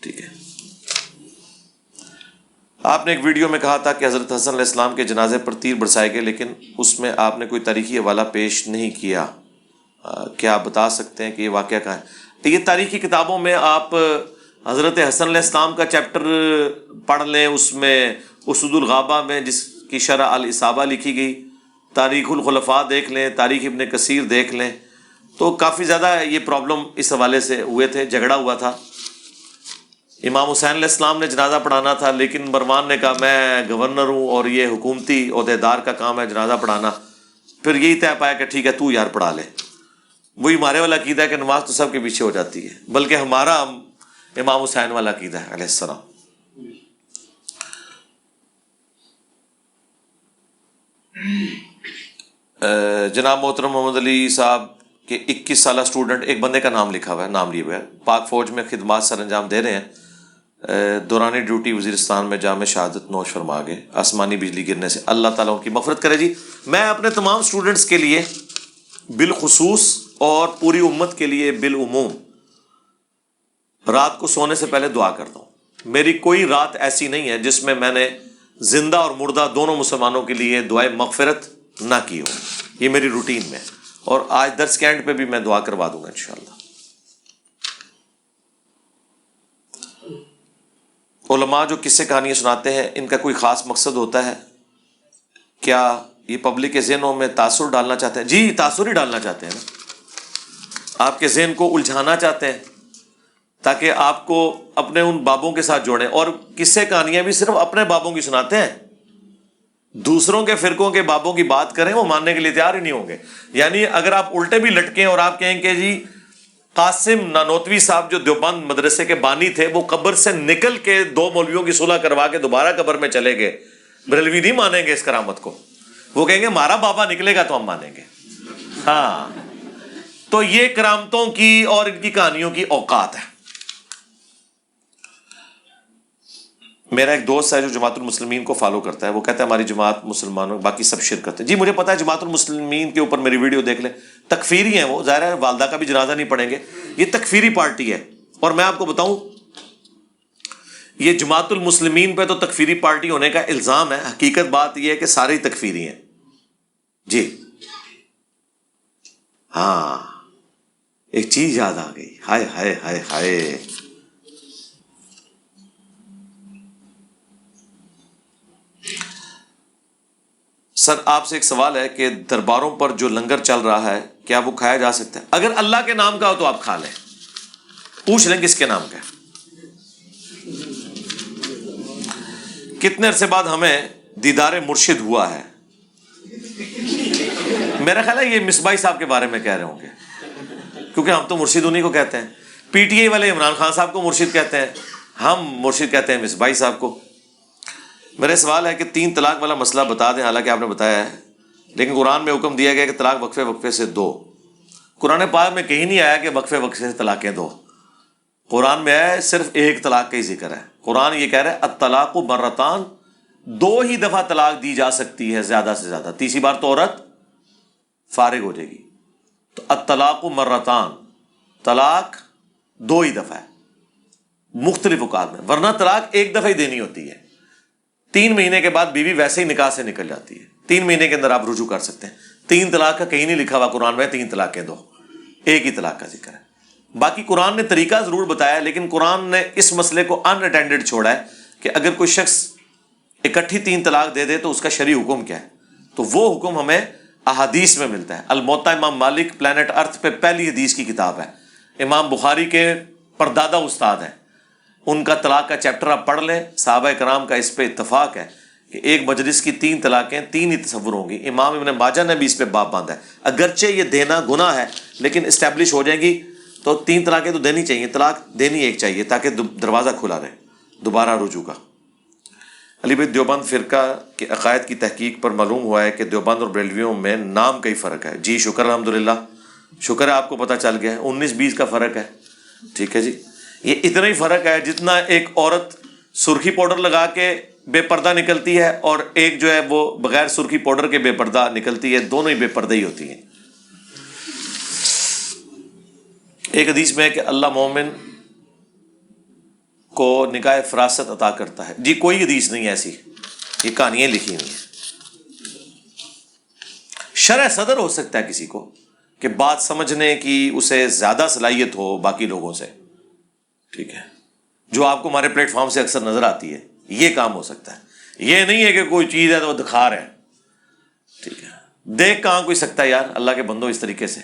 ٹھیک ہے. آپ نے ایک ویڈیو میں کہا تھا کہ حضرت حسن علیہ السلام کے جنازے پر تیر برسائے گئے، لیکن اس میں آپ نے کوئی تاریخی حوالہ پیش نہیں کیا. کیا آپ بتا سکتے ہیں کہ یہ واقعہ کہاں ہے؟ یہ تاریخی کتابوں میں آپ حضرت حسن علیہ السلام کا چیپٹر پڑھ لیں، اس میں اسود الغابہ میں جس کی شرح الاصابہ لکھی گئی، تاریخ الخلفاء دیکھ لیں، تاریخ ابن کثیر دیکھ لیں، تو کافی زیادہ یہ پرابلم اس حوالے سے ہوئے تھے. جھگڑا ہوا تھا. امام حسین علیہ السلام نے جنازہ پڑھانا تھا، لیکن مروان نے کہا میں گورنر ہوں اور یہ حکومتی عہدیدار کا کام ہے جنازہ پڑھانا. پھر یہی طے پایا کہ ٹھیک ہے تو یار پڑھا لے. وہی ہمارے والا عقیدہ ہے کہ نماز تو سب کے پیچھے ہو جاتی ہے، بلکہ ہمارا امام حسین والا عقیدہ ہے علیہ السلام. جناب محترم محمد علی صاحب کے 21 سالہ اسٹوڈنٹ، ایک بندے کا نام لکھا ہوا ہے، نام لیے ہوئے ہے، پاک فوج میں خدمات سر انجام دے رہے ہیں، دوران ڈیوٹی وزیرستان میں جام شہادت نوش فرما گئے آسمانی بجلی گرنے سے. اللہ تعالیٰ ان کی مغفرت کرے. جی میں اپنے تمام اسٹوڈنٹس کے لیے بالخصوص اور پوری امت کے لیے بالعموم رات کو سونے سے پہلے دعا کرتا ہوں. میری کوئی رات ایسی نہیں ہے جس میں نے زندہ اور مردہ دونوں مسلمانوں کے لیے دعائے مغفرت نہ کی ہو. یہ میری روٹین میں، اور آج درس کے اینڈ پہ بھی میں دعا کروا دوں گا انشاءاللہ. علماء جو قصے کہانیاں سناتے ہیں، ان کا کوئی خاص مقصد ہوتا ہے؟ کیا یہ پبلک کے ذہنوں میں تاثر ڈالنا چاہتے ہیں؟ جی تاثر ہی ڈالنا چاہتے ہیں نا، آپ کے ذہن کو الجھانا چاہتے ہیں تاکہ آپ کو اپنے ان بابوں کے ساتھ جوڑیں. اور قصے کہانیاں بھی صرف اپنے بابوں کی سناتے ہیں، دوسروں کے فرقوں کے بابوں کی بات کریں وہ ماننے کے لیے تیار ہی نہیں ہوں گے. یعنی اگر آپ الٹے بھی لٹکیں اور آپ کہیں کہ جی قاسم نانوتوی صاحب جو دیوبند مدرسے کے بانی تھے وہ قبر سے نکل کے 2 مولویوں کی صلح کروا کے دوبارہ قبر میں چلے گئے, بریلوی نہیں مانیں گے اس کرامت کو. وہ کہیں گے ہمارا بابا نکلے گا تو ہم مانیں گے. ہاں, تو یہ کرامتوں کی اور ان کی کہانیوں کی اوقات ہے. میرا ایک دوست ہے جو جماعت المسلمین کو فالو کرتا ہے, وہ کہتا ہے ہماری جماعت مسلمانوں باقی سب شرک کرتے ہیں. جی مجھے پتا ہے, جماعت المسلمین کے اوپر میری ویڈیو دیکھ لیں, تکفیری ہیں وہ, ظاہر ہے والدہ کا بھی جنازہ نہیں پڑھیں گے, یہ تکفیری پارٹی ہے. اور میں آپ کو بتاؤں یہ جماعت المسلمین پہ تو تکفیری پارٹی ہونے کا الزام ہے, حقیقت بات یہ ہے کہ سارے ہی تکفیری ہیں. جی ہاں, ایک چیز یاد آ گئی, ہائے ہائے ہائے ہائے, سر آپ سے ایک سوال ہے کہ درباروں پر جو لنگر چل رہا ہے کیا وہ کھایا جا سکتا ہے؟ اگر اللہ کے نام کا ہو تو آپ کھا لیں, پوچھ لیں کس کے نام کا ہے. کتنے عرصے بعد ہمیں دیدار مرشد ہوا ہے؟ میرا خیال ہے یہ مصباحی صاحب کے بارے میں کہہ رہے ہوں گے, کیونکہ ہم تو مرشد انہیں کو کہتے ہیں. پی ٹی آئی والے عمران خان صاحب کو مرشد کہتے ہیں, ہم مرشد کہتے ہیں مصباحی صاحب کو. میرا سوال ہے کہ 3 طلاق والا مسئلہ بتا دیں, حالانکہ آپ نے بتایا ہے, لیکن قرآن میں حکم دیا گیا کہ طلاق وقفے وقفے سے دو. قرآن پاک میں کہیں نہیں آیا کہ وقفے وقفے سے طلاقیں دو. قرآن میں آیا صرف ایک طلاق کا ہی ذکر ہے. قرآن یہ کہہ رہا ہے الطلاق مرتان, 2 ہی دفعہ طلاق دی جا سکتی ہے زیادہ سے زیادہ, تیسری بار تو عورت فارغ ہو جائے گی. تو الطلاق مرتان, طلاق 2 ہی دفعہ ہے مختلف اوقات میں, ورنہ طلاق 1 دفعہ ہی دینی ہوتی ہے. 3 مہینے کے بعد بیوی ویسے ہی نکاح سے نکل جاتی ہے, 3 مہینے کے اندر آپ رجوع کر سکتے ہیں. 3 طلاق کا کہیں نہیں لکھا ہوا قرآن میں 3 طلاقیں دو, 1 ہی طلاق کا ذکر ہے. باقی قرآن نے طریقہ ضرور بتایا, لیکن قرآن نے اس مسئلے کو ان اٹینڈڈ چھوڑا ہے کہ اگر کوئی شخص اکٹھی 3 طلاق دے دے تو اس کا شرعی حکم کیا ہے. تو وہ حکم ہمیں احادیث میں ملتا ہے. الموطا امام مالک پلانٹ ارتھ پہ پہلی حدیث کی کتاب ہے, امام بخاری کے پردادا استاد ہیں, ان کا طلاق کا چیپٹر آپ پڑھ لیں. صحابہ کرام کا اس پہ اتفاق ہے کہ ایک مجلس کی 3 طلاقیں 3 ہی تصور ہوں گی. امام ابن ماجہ نے بھی اس پہ باب باندھا ہے. اگرچہ یہ دینا گناہ ہے لیکن اسٹیبلش ہو جائیں گی تو 3 طلاقیں تو دینی چاہیے, طلاق دینی ایک چاہیے تاکہ دروازہ کھلا رہے دوبارہ رجوع کا. علی بھائی دیوبند فرقہ کے عقائد کی تحقیق پر معلوم ہوا ہے کہ دیوبند اور بریلویوں میں نام کا ہی فرق ہے. جی شکر الحمدللہ, شکر ہے آپ کو پتہ چل گیا ہے. 19-20 کا فرق ہے, ٹھیک ہے جی. یہ اتنا ہی فرق ہے جتنا ایک عورت سرخی پاؤڈر لگا کے بے پردہ نکلتی ہے اور ایک جو ہے وہ بغیر سرخی پاؤڈر کے بے پردہ نکلتی ہے, دونوں ہی بے پردہ ہی ہوتی ہیں. ایک حدیث میں ہے کہ اللہ مومن کو نکاح فراست عطا کرتا ہے. جی کوئی حدیث نہیں ایسی, یہ کہانیاں لکھی ہوئی ہیں. شرح صدر ہو سکتا ہے کسی کو کہ بات سمجھنے کی اسے زیادہ صلاحیت ہو باقی لوگوں سے, ٹھیک ہے, جو آپ کو ہمارے پلیٹ فارم سے اکثر نظر آتی ہے, یہ کام ہو سکتا ہے. یہ نہیں ہے کہ کوئی چیز ہے تو وہ دکھا رہے ہیں, ٹھیک ہے. دیکھ کہاں کوئی سکتا ہے یار, اللہ کے بندو اس طریقے سے.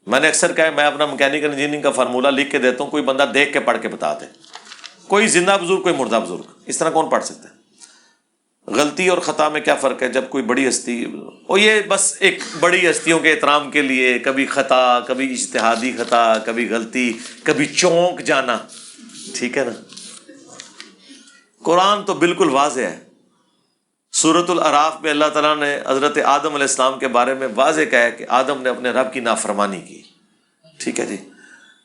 میں نے اکثر کہا ہے, میں اپنا میکینیکل انجینئرنگ کا فارمولہ لکھ کے دیتا ہوں, کوئی بندہ دیکھ کے پڑھ کے بتا دے. کوئی زندہ بزرگ کوئی مردہ بزرگ, اس طرح کون پڑھ سکتا ہے؟ غلطی اور خطا میں کیا فرق ہے؟ جب کوئی بڑی ہستی, اور یہ بس ایک بڑی ہستیوں کے احترام کے لیے کبھی خطا, کبھی اجتہادی خطا, کبھی غلطی, کبھی چونک جانا, ٹھیک ہے نا. قرآن تو بالکل واضح ہے. سورۃ الاعراف میں اللہ تعالیٰ نے حضرت آدم علیہ السلام کے بارے میں واضح کہا ہے کہ آدم نے اپنے رب کی نافرمانی کی, ٹھیک ہے جی.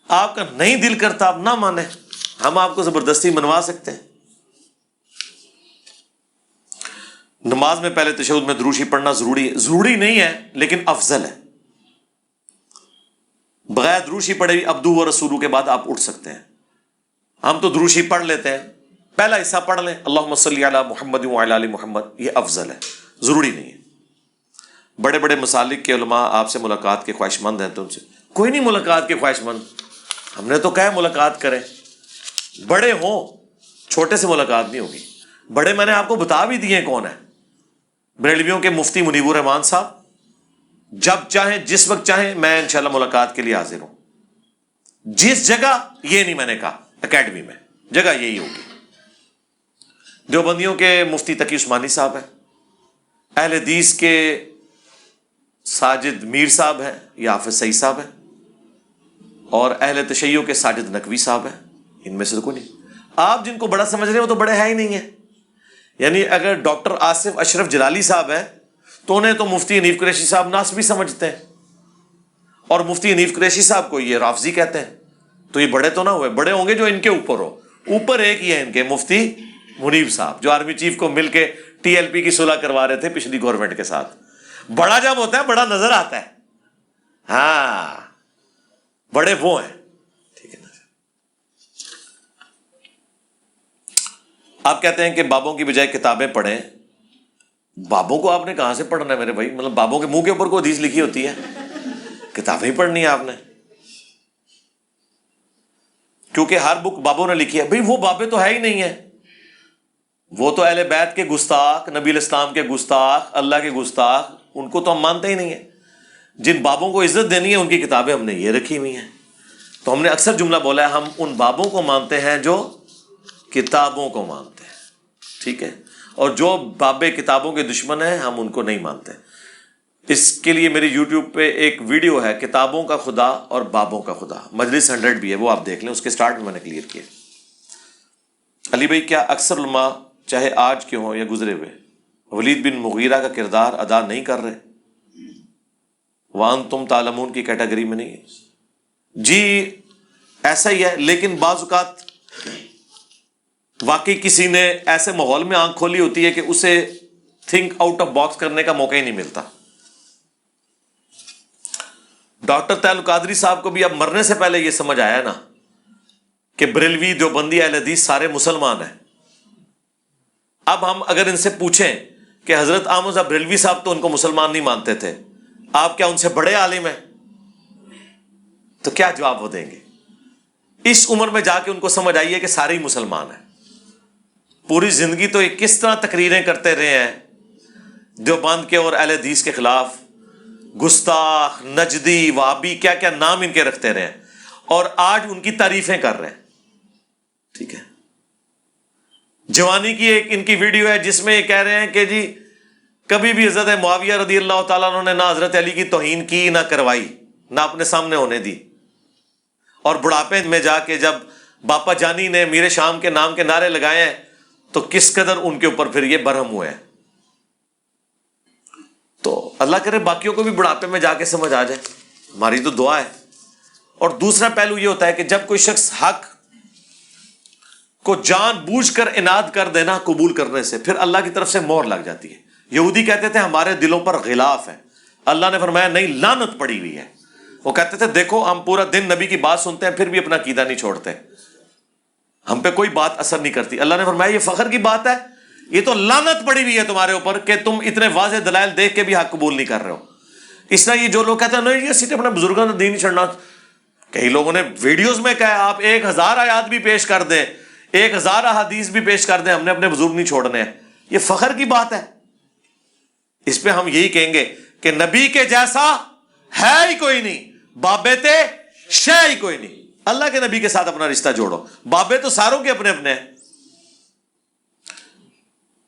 آپ کا نہیں دل کرتا آپ نہ مانیں, ہم آپ کو زبردستی منوا سکتے ہیں. نماز میں پہلے تشہد میں دروشی پڑھنا ضروری ہے؟ ضروری نہیں ہے لیکن افضل ہے. بغیر دروشی پڑھے بھی عبدو و رسولو کے بعد آپ اٹھ سکتے ہیں. ہم تو دروشی پڑھ لیتے ہیں, پہلا حصہ پڑھ لیں اللہم صلی علی محمد وعلی آل محمد, یہ افضل ہے, ضروری نہیں ہے. بڑے بڑے مسالک کے علماء آپ سے ملاقات کے خواہش مند ہیں, تو ان سے کوئی نہیں ملاقات کے خواہش مند. ہم نے تو کہا ملاقات کریں, بڑے ہوں, چھوٹے سے ملاقات نہیں ہوگی. بڑے میں نے آپ کو بتا بھی دیے کون ہے. بریلویوں کے مفتی منیب الرحمان صاحب, جب چاہیں جس وقت چاہیں میں انشاءاللہ ملاقات کے لیے حاضر ہوں. جس جگہ, یہ نہیں میں نے کہا اکیڈمی میں, جگہ یہی ہوگی. دیوبندیوں کے مفتی تقی عثمانی صاحب ہیں, اہل حدیث کے ساجد میر صاحب ہیں یا حافظ سعید صاحب ہیں، اور اہل تشیع کے ساجد نقوی صاحب ہیں، ان میں سے تو کوئی نہیں۔ آپ جن کو بڑا سمجھ رہے ہیں وہ تو بڑے ہیں ہی نہیں ہیں۔ یعنی اگر ڈاکٹر آصف اشرف جلالی صاحب ہیں تو انہیں تو مفتی حنیف قریشی صاحب ناسبی سمجھتے ہیں، اور مفتی حنیف قریشی صاحب کو یہ رافضی کہتے ہیں، تو یہ بڑے تو نہ ہوئے، بڑے ہوں گے جو ان کے اوپر ہو۔ اوپر ایک ہی ہے ان کے، مفتی منیب صاحب، جو آرمی چیف کو مل کے ٹی ایل پی کی صلح کروا رہے تھے پچھلی گورنمنٹ کے ساتھ۔ بڑا جب ہوتا ہے بڑا نظر آتا ہے، ہاں بڑے وہ ہیں، ٹھیک ہے نا۔ آپ کہتے ہیں کہ بابوں کی بجائے کتابیں پڑھیں۔ بابوں کو آپ نے کہاں سے پڑھنا ہے میرے بھائی؟ مطلب بابوں کے منہ کے اوپر کوئی حدیث لکھی ہوتی ہے؟ کتابیں ہی پڑھنی ہے آپ نے، کیونکہ ہر بک بابوں نے لکھی ہے۔ بھائی وہ بابے تو ہے ہی نہیں ہے، وہ تو اہل بیت کے گستاخ، نبی الاسلام کے گستاخ، اللہ کے گستاخ، ان کو تو ہم مانتے ہی نہیں ہیں۔ جن بابوں کو عزت دینی ہے ان کی کتابیں ہم نے یہ رکھی ہوئی ہیں۔ تو ہم نے اکثر جملہ بولا ہے، ہم ان بابوں کو مانتے ہیں جو کتابوں کو مانتے ہیں، ٹھیک ہے، اور جو بابے کتابوں کے دشمن ہیں ہم ان کو نہیں مانتے۔ اس کے لیے میری یوٹیوب پہ ایک ویڈیو ہے، کتابوں کا خدا اور بابوں کا خدا، مجلس 100 بھی ہے، وہ آپ دیکھ لیں، اس کے سٹارٹ میں نے کلیئر کیا۔ علی بھائی، کیا اکثر علماء چاہے آج کے ہوں یا گزرے ہوئے ولید بن مغیرہ کا کردار ادا نہیں کر رہے؟ وَأَنْتُمْ تَعْلَمُونَ کی کیٹیگری میں نہیں ہے؟ جی ایسا ہی ہے، لیکن بعض اوقات واقعی کسی نے ایسے ماحول میں آنکھ کھولی ہوتی ہے کہ اسے تھنک آؤٹ آف باکس کرنے کا موقع ہی نہیں ملتا۔ ڈاکٹر طاہر القادری صاحب کو بھی اب مرنے سے پہلے یہ سمجھ آیا نا کہ بریلوی دیوبندی اہل حدیث سارے مسلمان ہیں۔ اب ہم اگر ان سے پوچھیں کہ حضرت احمد صاحب بریلوی صاحب تو ان کو مسلمان نہیں مانتے تھے، آپ کیا ان سے بڑے عالم ہیں؟ تو کیا جواب وہ دیں گے؟ اس عمر میں جا کے ان کو سمجھ آئی ہے کہ سارے ہی مسلمان ہیں۔ پوری زندگی تو یہ کس طرح تقریریں کرتے رہے ہیں دیوبند کے اور اہل حدیث کے خلاف، گستاخ، نجدی، وہابی، کیا کیا نام ان کے رکھتے رہے ہیں، اور آج ان کی تعریفیں کر رہے ہیں، ٹھیک ہے۔ جوانی کی ایک ان کی ویڈیو ہے جس میں یہ کہہ رہے ہیں کہ جی کبھی بھی حضرت معاویہ رضی اللہ تعالیٰ عنہ نے نہ حضرت علی کی توہین کی، نہ کروائی، نہ اپنے سامنے ہونے دی، اور بڑھاپے میں جا کے جب باپا جانی نے میر شام کے نام کے نعرے لگائے ہیں تو کس قدر ان کے اوپر پھر یہ برہم ہوئے ہیں۔ تو اللہ کرے باقیوں کو بھی بڑھاپے میں جا کے سمجھ آ جائے، ہماری تو دعا ہے۔ اور دوسرا پہلو یہ ہوتا ہے کہ جب کوئی شخص حق کو جان بوجھ کر اناد کر دینا قبول کرنے سے، پھر اللہ کی طرف سے مہر لگ جاتی ہے۔ یہودی کہتے تھے ہمارے دلوں پر غلاف ہے، اللہ نے فرمایا نہیں، لعنت پڑی ہوئی ہے۔ وہ کہتے تھے دیکھو ہم پورا دن نبی کی بات سنتے ہیں پھر بھی اپنا عقیدہ نہیں چھوڑتے، ہم پہ کوئی بات اثر نہیں کرتی۔ اللہ نے فرمایا یہ فخر کی بات ہے، یہ تو لعنت پڑی ہوئی ہے تمہارے اوپر کہ تم اتنے واضح دلائل دیکھ کے بھی حق قبول نہیں کر رہے ہو۔ اس طرح یہ جو لوگ کہتے ہیں نہیں یہ صرف اپنے بزرگوں نے دین نہیں چھڑنا، کئی لوگوں نے ویڈیوز میں کہا آپ 1000 آیات بھی پیش کر دیں، 1000 احادیث بھی پیش کر دیں، ہم نے اپنے بزرگ نہیں چھوڑنے ہیں، یہ فخر کی بات ہے۔ اس پہ ہم یہی کہیں گے کہ نبی کے جیسا ہے ہی کوئی نہیں، بابے تے شے ہی کوئی نہیں۔ اللہ کے نبی کے ساتھ اپنا رشتہ جوڑو، بابے تو ساروں کے اپنے اپنے ہیں۔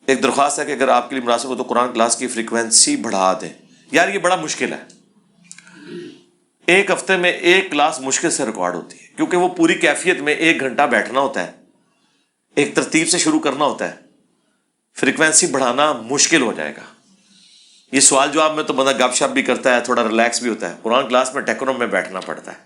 ایک درخواست ہے کہ اگر آپ کے لیے مناسب ہو تو قرآن کلاس کی فریکوینسی بڑھا دیں۔ یار یہ بڑا مشکل ہے، ایک ہفتے میں ایک کلاس مشکل سے ریکارڈ ہوتی ہے، کیونکہ وہ پوری کیفیت میں 1 گھنٹہ بیٹھنا ہوتا ہے، ایک ترتیب سے شروع کرنا ہوتا ہے، فریکوینسی بڑھانا مشکل ہو جائے گا۔ یہ سوال جواب میں تو بندہ گپ شپ بھی کرتا ہے، تھوڑا ریلیکس بھی ہوتا ہے، قرآن کلاس میں ڈیکورم میں بیٹھنا پڑتا ہے،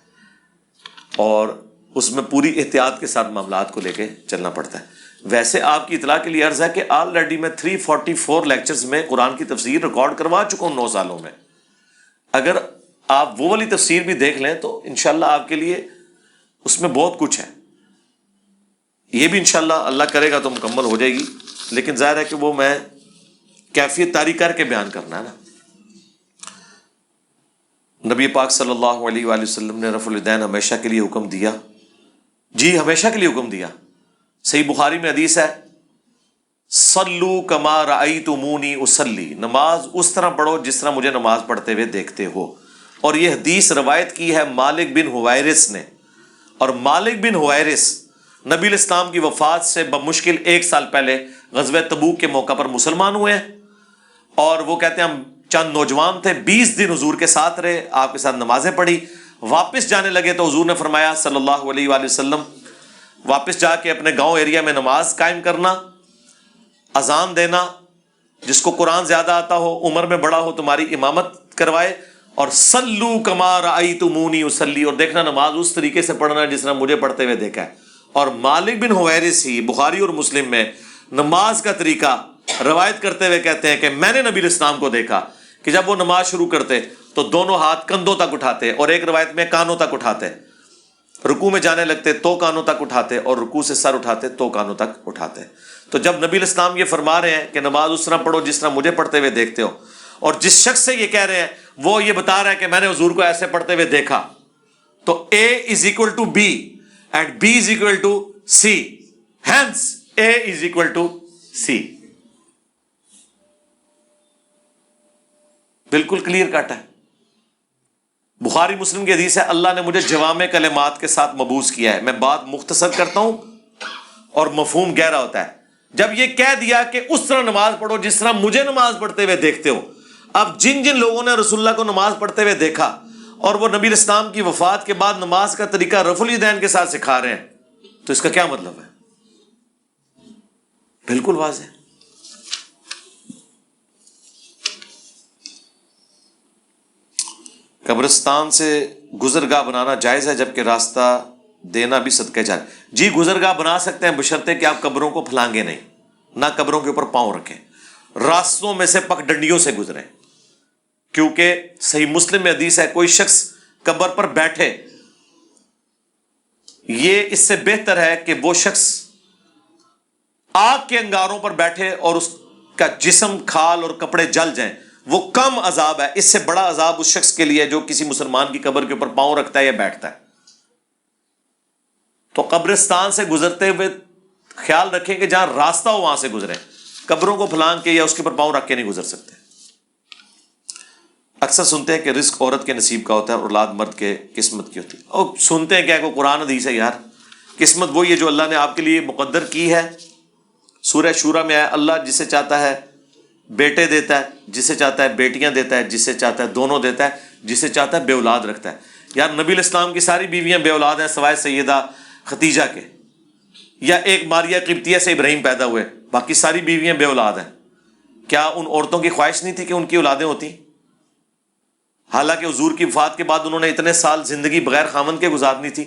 اور اس میں پوری احتیاط کے ساتھ معاملات کو لے کے چلنا پڑتا ہے۔ ویسے آپ کی اطلاع کے لیے عرض ہے کہ آلریڈی میں 344 لیکچرز میں قرآن کی تفسیر ریکارڈ کروا چکا ہوں 9 سالوں میں۔ اگر آپ وہ والی تفسیر بھی دیکھ لیں تو انشاءاللہ آپ کے لیے اس میں بہت کچھ ہے، یہ بھی انشاءاللہ اللہ کرے گا تو مکمل ہو جائے گی، لیکن ظاہر ہے کہ وہ میں کیفیت طاری کر کے بیان کرنا ہے نا۔ نبی پاک صلی اللہ علیہ وآلہ وسلم نے رفع الیدین ہمیشہ کے لیے حکم دیا؟ جی ہمیشہ کے لیے حکم دیا۔ صحیح بخاری میں حدیث ہے صلو کما رأیتمونی اصلی، نماز اس طرح پڑھو جس طرح مجھے نماز پڑھتے ہوئے دیکھتے ہو۔ اور یہ حدیث روایت کی ہے مالک بن حویرث نے، اور مالک بن حویرث نبی الاسلام کی وفات سے بمشکل 1 سال پہلے غزوہ تبوک کے موقع پر مسلمان ہوئے ہیں، اور وہ کہتے ہیں ہم چند نوجوان تھے، 20 دن حضور کے ساتھ رہے، آپ کے ساتھ نمازیں پڑھی، واپس جانے لگے تو حضور نے فرمایا صلی اللہ علیہ وآلہ وسلم، واپس جا کے اپنے گاؤں ایریا میں نماز قائم کرنا، اذان دینا، جس کو قرآن زیادہ آتا ہو، عمر میں بڑا ہو، تمہاری امامت کروائے، اور سلو کما رأیتمونی اصلی، اور دیکھنا نماز اس طریقے سے پڑھنا جس طرح مجھے پڑھتے ہوئے دیکھا ہے۔ اور مالک بن حویرث ہی بخاری اور مسلم میں نماز کا طریقہ روایت کرتے ہوئے کہتے ہیں کہ میں نے نبی الاسلام کو دیکھا کہ جب وہ نماز شروع کرتے تو دونوں ہاتھ کندھوں تک اٹھاتے، اور ایک روایت میں کانوں تک اٹھاتے، رکوع میں جانے لگتے تو کانوں تک اٹھاتے، اور رکوع سے سر اٹھاتے تو کانوں تک اٹھاتے۔ تو جب نبی الاسلام یہ فرما رہے ہیں کہ نماز اس طرح پڑھو جس طرح مجھے پڑھتے ہوئے دیکھتے ہو، اور جس شخص سے یہ کہہ رہے ہیں وہ یہ بتا رہا ہے کہ میں نے حضور کو ایسے پڑھتے ہوئے دیکھا، تو A is equal to B and B is equal to C, hence A is equal to C۔ بالکل کلیئر کٹ ہے۔ بخاری مسلم کی حدیث ہے، اللہ نے مجھے جوامع کلمات کے ساتھ مبعوث کیا ہے، میں بات مختصر کرتا ہوں اور مفہوم گہرا ہوتا ہے۔ جب یہ کہہ دیا کہ اس طرح نماز پڑھو جس طرح مجھے نماز پڑھتے ہوئے دیکھتے ہو، اب جن جن لوگوں نے رسول اللہ کو نماز پڑھتے ہوئے دیکھا اور وہ نبی الاسلام کی وفات کے بعد نماز کا طریقہ رفع الیدین کے ساتھ سکھا رہے ہیں، تو اس کا کیا مطلب ہے؟ بالکل واضح۔ قبرستان سے گزرگاہ بنانا جائز ہے جبکہ راستہ دینا بھی صدقہ جائز۔ جی گزرگاہ بنا سکتے ہیں بشرطے کہ آپ قبروں کو پھلانگے نہیں، نہ قبروں کے اوپر پاؤں رکھیں، راستوں میں سے پک ڈنڈیوں سے گزریں، کیونکہ صحیح مسلم میں حدیث ہے کوئی شخص قبر پر بیٹھے، یہ اس سے بہتر ہے کہ وہ شخص آگ کے انگاروں پر بیٹھے اور اس کا جسم کھال اور کپڑے جل جائیں، وہ کم عذاب ہے، اس سے بڑا عذاب اس شخص کے لیے جو کسی مسلمان کی قبر کے اوپر پاؤں رکھتا ہے یا بیٹھتا ہے۔ تو قبرستان سے گزرتے ہوئے خیال رکھیں کہ جہاں راستہ ہو وہاں سے گزریں، قبروں کو پھلانگ کے یا اس کے اوپر پاؤں رکھ کے نہیں گزر سکتے۔ اکثر سنتے ہیں کہ رزق عورت کے نصیب کا ہوتا ہے اور اولاد مرد کے قسمت کی ہوتی ہے، اور سنتے ہیں کیا کوئی قرآن حدیث ہے یار؟ قسمت وہی ہے جو اللہ نے آپ کے لیے مقدر کی ہے۔ سورہ شورى میں ہے اللہ جسے چاہتا ہے بیٹے دیتا ہے، جسے چاہتا ہے بیٹیاں دیتا ہے، جسے چاہتا ہے دونوں دیتا ہے، جسے چاہتا ہے بے اولاد رکھتا ہے۔ یار نبی الاسلام کی ساری بیویاں بے اولاد ہیں سوائے سیدہ ختیجہ کے، یا ایک ماریہ قبطیہ سے ابراہیم پیدا ہوئے، باقی ساری بیویاں بے اولاد ہیں۔ کیا ان عورتوں کی خواہش نہیں تھی کہ ان کی اولادیں ہوتی؟ حالانکہ حضور کی وفات کے بعد انہوں نے اتنے سال زندگی بغیر خامند کے گزارنی تھی۔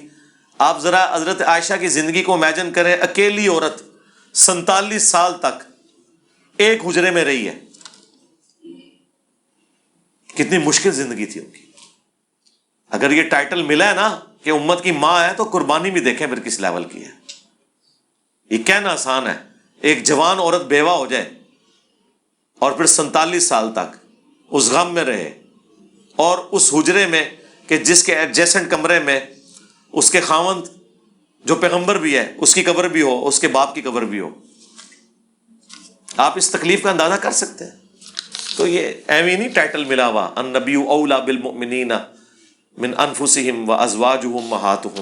آپ ذرا حضرت عائشہ کی زندگی کو امیجن کریں، اکیلی عورت 47 سال تک ایک حجرے میں رہی ہے، کتنی مشکل زندگی تھی ان کی۔ اگر یہ ٹائٹل ملا ہے نا کہ امت کی ماں ہے، تو قربانی بھی دیکھیں پھر کس لیول کی ہے۔ یہ کہنا آسان ہے، ایک جوان عورت بیوہ ہو جائے اور پھر 47 سال تک اس غم میں رہے اور اس حجرے میں کہ جس کے ایڈجسٹنٹ کمرے میں اس کے خاوند جو پیغمبر بھی ہے اس کی قبر بھی ہو، اس کے باپ کی قبر بھی ہو۔ آپ اس تکلیف کا اندازہ کر سکتے ہیں؟ تو یہ ایویں نہیں ٹائٹل ملا ہوا النبی اولی بالمؤمنین من انفسہم وازواجہ امہاتہم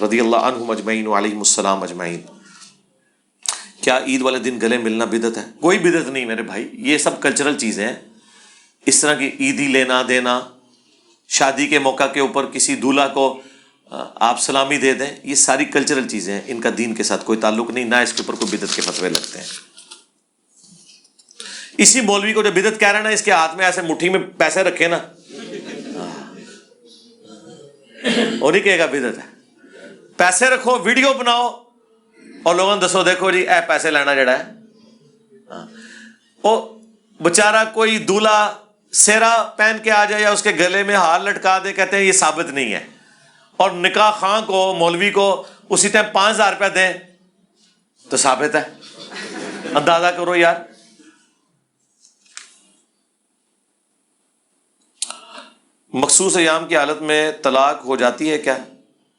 رضی اللہ عنہم اجمعین وعلیہم السلام اجمعین۔ کیا عید والے دن گلے ملنا بدعت ہے؟ کوئی بدعت نہیں میرے بھائی، یہ سب کلچرل چیزیں ہیں۔ اس طرح کی عیدی لینا دینا، شادی کے موقع کے اوپر کسی دولہا کو آپ سلامی دے دیں، یہ ساری کلچرل چیزیں ہیں، ان کا دین کے ساتھ کوئی تعلق نہیں، نہ اس کے اوپر کوئی بدعت کے فتوے لگتے ہیں۔ اسی مولوی کو جو بدعت کہہ رہا ہے نا، اس کے ہاتھ میں ایسے مٹھی میں پیسے رکھے نا، اور نہیں کہے گا بدعت ہے۔ پیسے رکھو، ویڈیو بناؤ اور لوگوں نے دسو دیکھو جی اے پیسے لینا جڑا ہے۔ او بچارہ کوئی دولہا سیرا پہن کے آ جائے یا اس کے گلے میں ہار لٹکا دے، کہتے ہیں یہ ثابت نہیں ہے، اور نکاح خاں کو مولوی کو اسی ٹائم 5000 روپیہ دیں تو ثابت ہے۔ اندازہ کرو یار۔ مخصوص ایام کی حالت میں طلاق ہو جاتی ہے کیا؟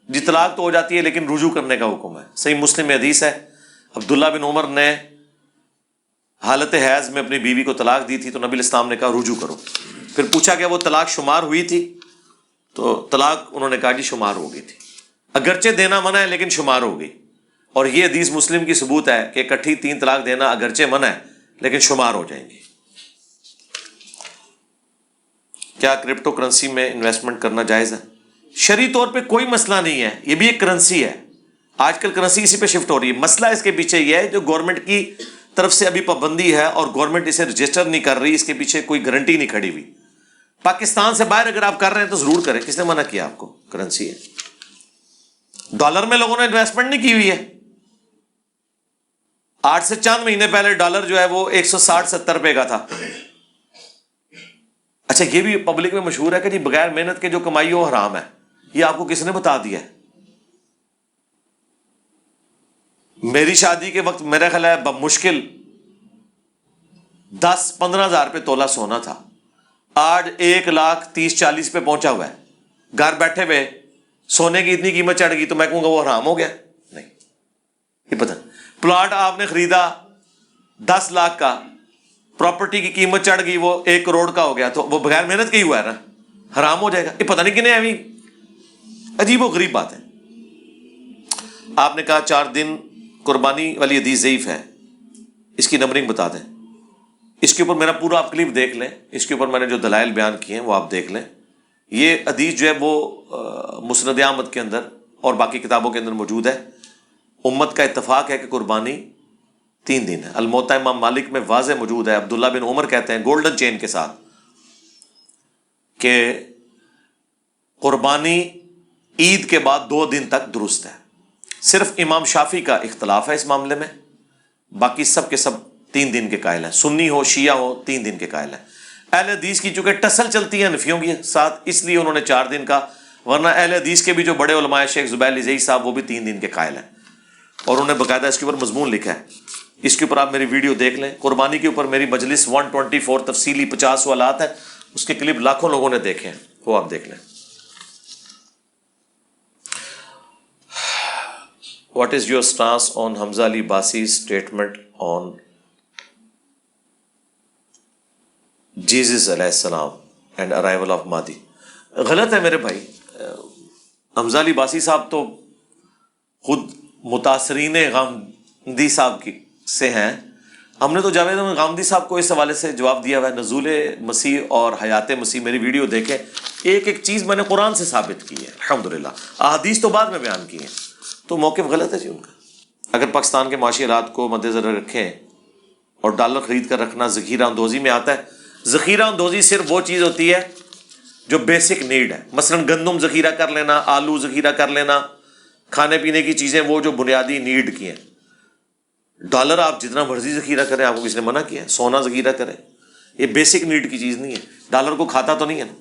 جی طلاق تو ہو جاتی ہے لیکن رجوع کرنے کا حکم ہے۔ صحیح مسلم میں حدیث ہے، عبداللہ بن عمر نے حالت حیض میں اپنی بیوی کو طلاق دی تھی تو نبی الاسلام نے کہا رجوع کرو۔ پھر پوچھا کہ وہ طلاق شمار ہوئی تھی؟ تو طلاق انہوں نے کہا جی شمار ہو گئی تھی، اگرچہ دینا منع ہے لیکن شمار ہو گئی۔ اور یہ حدیث مسلم کی ثبوت ہے کہ اکٹھی 3 طلاق دینا اگرچہ منع ہے لیکن شمار ہو جائیں گی۔ کیا کرپٹو کرنسی میں انویسٹمنٹ کرنا جائز ہے؟ شرعی طور پہ کوئی مسئلہ نہیں ہے، یہ بھی ایک کرنسی ہے، آج کل کرنسی اسی پہ شفٹ ہو رہی ہے۔ مسئلہ اس کے پیچھے یہ ہے جو گورنمنٹ کی طرف سے ابھی پابندی ہے اور گورنمنٹ اسے رجسٹر نہیں کر رہی، اس کے پیچھے کوئی گارنٹی نہیں کھڑی ہوئی۔ پاکستان سے باہر اگر آپ کر رہے ہیں تو ضرور کریں، کس نے منع کیا آپ کو؟ کرنسی ہے۔ ڈالر میں لوگوں نے انویسٹمنٹ نہیں کی ہوئی ہے، 8 سے چند مہینے پہلے ڈالر جو ہے وہ 160-70 روپے کا تھا۔ اچھا یہ بھی پبلک میں مشہور ہے کہ جی بغیر محنت کے جو کمائی ہو حرام ہے، یہ آپ کو کس نے بتا دیا ہے؟ میری شادی کے وقت میرا خیال ہے بمشکل 10-15 ہزار پہ تولہ سونا تھا، آج 1,30,40 پہ پہنچا ہوا ہے۔ گھر بیٹھے ہوئے سونے کی اتنی قیمت چڑھ گئی تو میں کہوں گا وہ حرام ہو گیا؟ نہیں، یہ پتہ نہیں۔ پلاٹ آپ نے خریدا 10 لاکھ کا، پراپرٹی کی قیمت چڑھ گئی وہ 1 کروڑ کا ہو گیا، تو وہ بغیر محنت کے ہی ہوا ہے نا، حرام ہو جائے گا؟ یہ پتہ نہیں کنے ایویں عجیب و غریب بات ہے۔ آپ نے کہا 4 دن قربانی والی حدیث ضعیف ہے، اس کی نمبرنگ بتا دیں۔ اس کے اوپر میرا پورا آپ کلپ دیکھ لیں، اس کے اوپر میں نے جو دلائل بیان کیے ہیں وہ آپ دیکھ لیں۔ یہ حدیث جو ہے وہ مسند احمد کے اندر اور باقی کتابوں کے اندر موجود ہے۔ امت کا اتفاق ہے کہ قربانی 3 دن ہے۔ الموطا امام مالک میں واضح موجود ہے، عبداللہ بن عمر کہتے ہیں گولڈن چین کے ساتھ کہ قربانی عید کے بعد 2 دن تک درست ہے۔ صرف امام شافعی کا اختلاف ہے اس معاملے میں، باقی سب کے سب 3 دن کے قائل ہیں، سنی ہو شیعہ ہو 3 دن کے قائل ہیں۔ اہل حدیث کی چونکہ ٹسل چلتی ہے نفیوں کے ساتھ، اس لیے انہوں نے 4 دن کا، ورنہ اہل حدیث کے بھی جو بڑے علماء ہیں شیخ زبیر الزئی صاحب وہ بھی 3 دن کے قائل ہیں، اور انہوں نے باقاعدہ اس کے اوپر مضمون لکھا ہے۔ اس کے اوپر آپ میری ویڈیو دیکھ لیں، قربانی کے اوپر میری مجلس 124 تفصیلی 50 سوالات ہیں، اس کے کلپ لاکھوں لوگوں نے دیکھے ہیں، وہ آپ دیکھ لیں۔ What is your stance on Hamza Ali Basi's statement on Jesus علیہ السلام and arrival of Mahdi؟ غلط ہے میرے بھائی، حمزہ علی باسی صاحب تو خود متاثرین غامدی صاحب کی سے ہیں۔ ہم نے تو جاوید احمد غامدی صاحب کو اس حوالے سے جواب دیا ہوا ہے، نزول مسیح اور حیات مسیح، میری ویڈیو دیکھیں، ایک ایک چیز میں نے قرآن سے ثابت کی ہے الحمدللہ، احادیث تو بعد میں بیان کی ہیں۔ تو موقف غلط ہے جی ان کا۔ اگر پاکستان کے معاشی حالات کو مد نظر رکھیں اور ڈالر خرید کر رکھنا ذخیرہ اندوزی میں آتا ہے، ذخیرہ اندوزی صرف وہ چیز ہوتی ہے جو بیسک نیڈ ہے، مثلا گندم ذخیرہ کر لینا، آلو ذخیرہ کر لینا، کھانے پینے کی چیزیں وہ جو بنیادی نیڈ کی ہیں۔ ڈالر آپ جتنا مرضی ذخیرہ کریں، آپ کو کس نے منع کیا ہے؟ سونا ذخیرہ کریں، یہ بیسک نیڈ کی چیز نہیں ہے۔ ڈالر کو کھاتا تو نہیں ہے نا،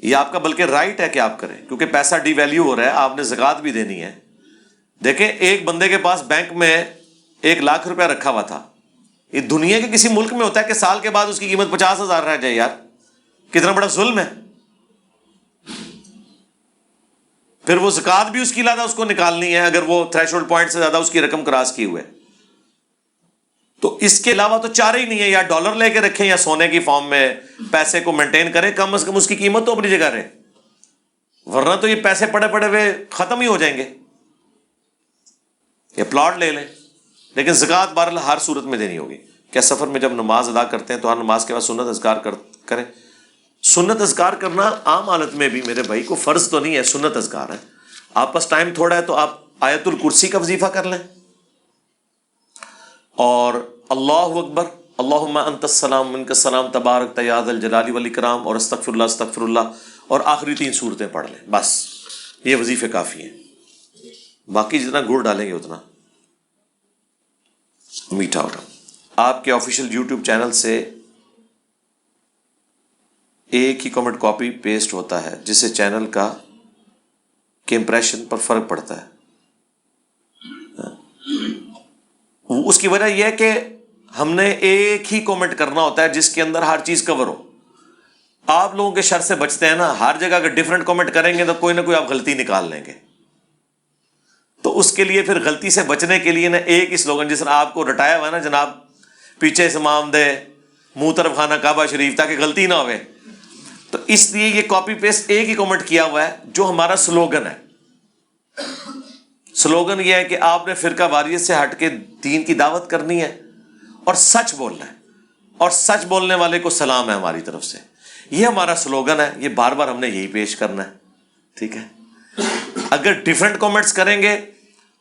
یہ آپ کا بلکہ رائٹ ہے کہ آپ کریں، کیونکہ پیسہ ڈی ویلیو ہو رہا ہے، آپ نے زکوٰۃ بھی دینی ہے۔ دیکھیں ایک بندے کے پاس بینک میں 1 لاکھ روپیہ رکھا ہوا تھا، یہ دنیا کے کسی ملک میں ہوتا ہے کہ سال کے بعد اس کی قیمت 50,000 رہ جائے؟ یار کتنا بڑا ظلم ہے۔ پھر وہ زکوٰۃ بھی اس کی علیحدہ اس کو نکالنی ہے اگر وہ تھریش ہولڈ پوائنٹ سے زیادہ اس کی رقم کراس کی ہوئے، تو اس کے علاوہ تو چارہ ہی نہیں ہے، یا ڈالر لے کے رکھیں یا سونے کی فارم میں پیسے کو مینٹین کریں، کم از کم اس کی قیمت تو اپنی جگہ رہے، ورنہ تو یہ پیسے پڑے پڑے ہوئے ختم ہی ہو جائیں گے۔ یا پلاٹ لے لیں، لیکن زکوٰۃ بہرحال ہر صورت میں دینی ہوگی۔ کیا سفر میں جب نماز ادا کرتے ہیں تو ہر نماز کے بعد سنت اذکار کریں؟ سنت اذکار کرنا عام حالت میں بھی میرے بھائی کو فرض تو نہیں ہے، سنت اذکار ہے۔ آپ پاس ٹائم تھوڑا ہے تو آپ آیت الکرسی کا وظیفہ کر لیں، اور اللہ اکبر، اللہم انت السلام منک السلام تبارک یا ذا الجلال والاکرام، اور استغفر اللہ، اور آخری 3 سورتیں پڑھ لیں، بس یہ وظیفے کافی ہیں۔ باقی جتنا گڑ ڈالیں گے اتنا میٹھا ہوگا۔ آپ کے آفیشیل یوٹیوب چینل سے ایک ہی کمنٹ کاپی پیسٹ ہوتا ہے، جس سے چینل کا امپریشن پر فرق پڑتا ہے۔ اس کی وجہ یہ ہے کہ ہم نے ایک ہی کمنٹ کرنا ہوتا ہے جس کے اندر ہر چیز کور ہو۔ آپ لوگوں کے شر سے بچتے ہیں نا، ہر جگہ اگر ڈفرینٹ کمنٹ کریں گے تو کوئی نہ کوئی آپ غلطی نکال لیں گے، تو اس کے لیے پھر غلطی سے بچنے کے لیے نا ایک ہی سلوگن، جس طرح آپ کو رٹایا ہوا ہے نا جناب، پیچھے سے امام دے منہ طرف خانہ کعبہ شریف، تاکہ غلطی نہ ہوئے، تو اس لیے یہ کاپی پیسٹ ایک ہی کمنٹ کیا ہوا ہے جو ہمارا سلوگن ہے۔ سلوگن یہ ہے کہ آپ نے فرقہ واریت سے ہٹ کے دین کی دعوت کرنی ہے اور سچ بولنا ہے، اور سچ بولنے والے کو سلام ہے ہماری طرف سے۔ یہ ہمارا سلوگن ہے, یہ بار بار ہم نے یہی پیش کرنا ہے, ٹھیک ہے. اگر ڈیفرنٹ کامنٹس کریں گے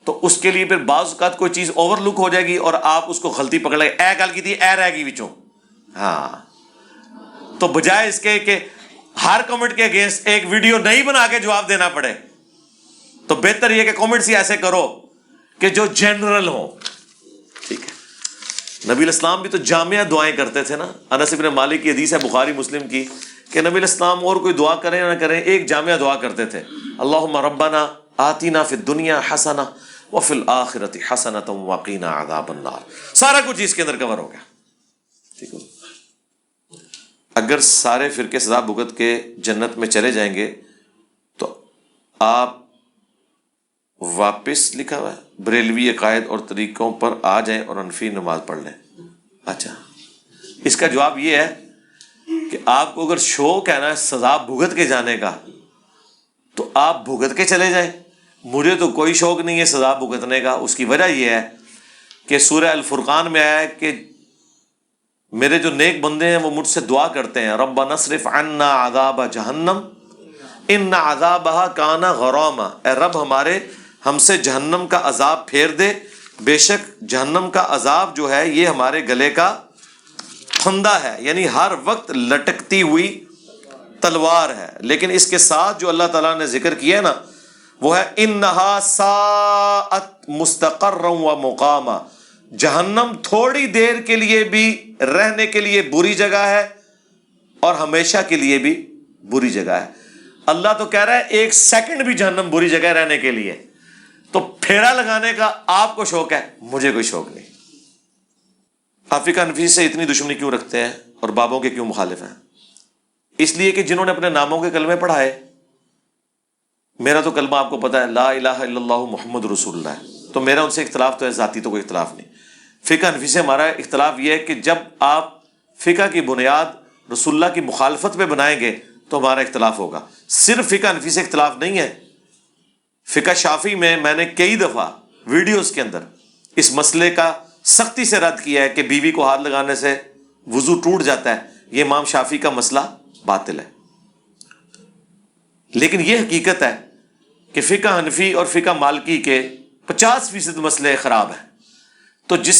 تو اس کے لیے پھر بعض اوقات کوئی چیز اوور لک ہو جائے گی اور آپ اس کو غلطی پکڑ لیں, اے گل کی تھی اے رہ گئی وچوں. ہاں, تو بجائے اس کے کہ ہر کامنٹ کے اگینسٹ ایک ویڈیو نہیں بنا کے جواب دینا پڑے, تو بہتر یہ کہ کامنٹس ہی ایسے کرو کہ جو جنرل ہوں, ٹھیک ہے. نبی الاسلام بھی تو جامعہ دعائیں کرتے تھے نا. انس بن مالک کی حدیث ہے بخاری مسلم کی کہ نبی الاسلام اور کوئی دعا کریں نہ کریں, ایک جامعہ دعا کرتے تھے, اللہم ربنا آتینا فی الدنیا حسنہ وفی الآخرۃ حسنۃ وقینا عذاب النار. سارا کچھ اس کے اندر کور ہو گیا, ٹھیک ہے. اگر سارے فرقے سزا بھگت کے جنت میں چلے جائیں گے تو آپ واپس, لکھا ہوا ہے, بریلوی عقائد اور طریقوں پر آ جائیں اور حنفی نماز پڑھ لیں. اچھا, اس کا جواب یہ ہے کہ آپ کو اگر شوق ہے نا سزا بھگت کے جانے کا تو آپ بھگت کے چلے جائیں. مجھے تو کوئی شوق نہیں ہے سزا بھگتنے کا. اس کی وجہ یہ ہے کہ سورہ الفرقان میں آیا ہے کہ میرے جو نیک بندے ہیں وہ مجھ سے دعا کرتے ہیں, ربنا اصرف عنا عذاب جہنم ان عذابہا کان غراما, اے رب ہمارے ہم سے جہنم کا عذاب پھیر دے, بے شک جہنم کا عذاب جو ہے یہ ہمارے گلے کا پھندا ہے, یعنی ہر وقت لٹکتی ہوئی تلوار ہے. لیکن اس کے ساتھ جو اللہ تعالیٰ نے ذکر کیا ہے نا وہ ہے انہا ساءت مستقرا و مقاما, جہنم تھوڑی دیر کے لیے بھی رہنے کے لیے بری جگہ ہے اور ہمیشہ کے لیے بھی بری جگہ ہے. اللہ تو کہہ رہا ہے ایک سیکنڈ بھی جہنم بری جگہ ہے رہنے کے لیے, تو پھیرا لگانے کا آپ کو شوق ہے, مجھے کوئی شوق نہیں. آپ فقہ حنفی سے اتنی دشمنی کیوں رکھتے ہیں اور بابوں کے کیوں مخالف ہیں؟ اس لیے کہ جنہوں نے اپنے ناموں کے کلمے پڑھائے. میرا تو کلمہ آپ کو پتا ہے لا الہ الا اللہ محمد رسول اللہ ہے, تو میرا ان سے اختلاف تو ہے, ذاتی تو کوئی اختلاف نہیں. فقہ حنفی سے ہمارا اختلاف یہ ہے کہ جب آپ فقہ کی بنیاد رسول اللہ کی مخالفت پہ بنائیں گے تو ہمارا اختلاف ہوگا. صرف فقہ حنفی سے اختلاف نہیں ہے, فقہ شافعی میں نے کئی دفعہ ویڈیوز کے اندر اس مسئلے کا سختی سے رد کیا ہے کہ بیوی کو ہاتھ لگانے سے وضو ٹوٹ جاتا ہے. یہ امام شافعی کا مسئلہ باطل ہے. لیکن یہ حقیقت ہے کہ فقہ حنفی اور فقہ مالکی کے 50% مسئلے خراب ہیں. تو جس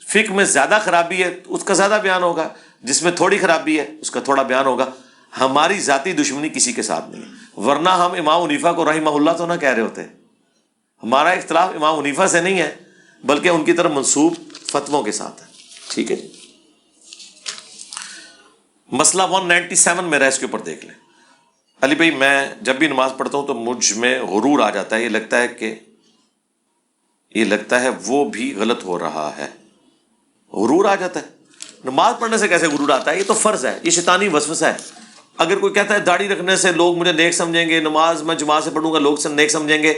فقہ میں زیادہ خرابی ہے اس کا زیادہ بیان ہوگا, جس میں تھوڑی خرابی ہے اس کا تھوڑا بیان ہوگا. ہماری ذاتی دشمنی کسی کے ساتھ نہیں ہے, ورنہ ہم امام حنیفہ کو رحمہ اللہ تو نہ کہہ رہے ہوتے. ہمارا اختلاف امام حنیفہ سے نہیں ہے بلکہ ان کی طرف منسوب فتووں کے ساتھ ہے. ٹھیک ہے جی. مسئلہ 197 میرا, اس کے اوپر دیکھ لیں. علی بھائی میں جب بھی نماز پڑھتا ہوں تو مجھ میں غرور آ جاتا ہے, یہ لگتا ہے وہ بھی غلط ہو رہا ہے. غرور آ جاتا ہے. نماز پڑھنے سے کیسے غرور آتا ہے؟ یہ تو فرض ہے, یہ شیطانی وسوسہ ہے. اگر کوئی کہتا ہے داڑھی رکھنے سے لوگ مجھے نیک سمجھیں گے, نماز میں جماعت سے پڑھوں گا لوگ سے نیک سمجھیں گے,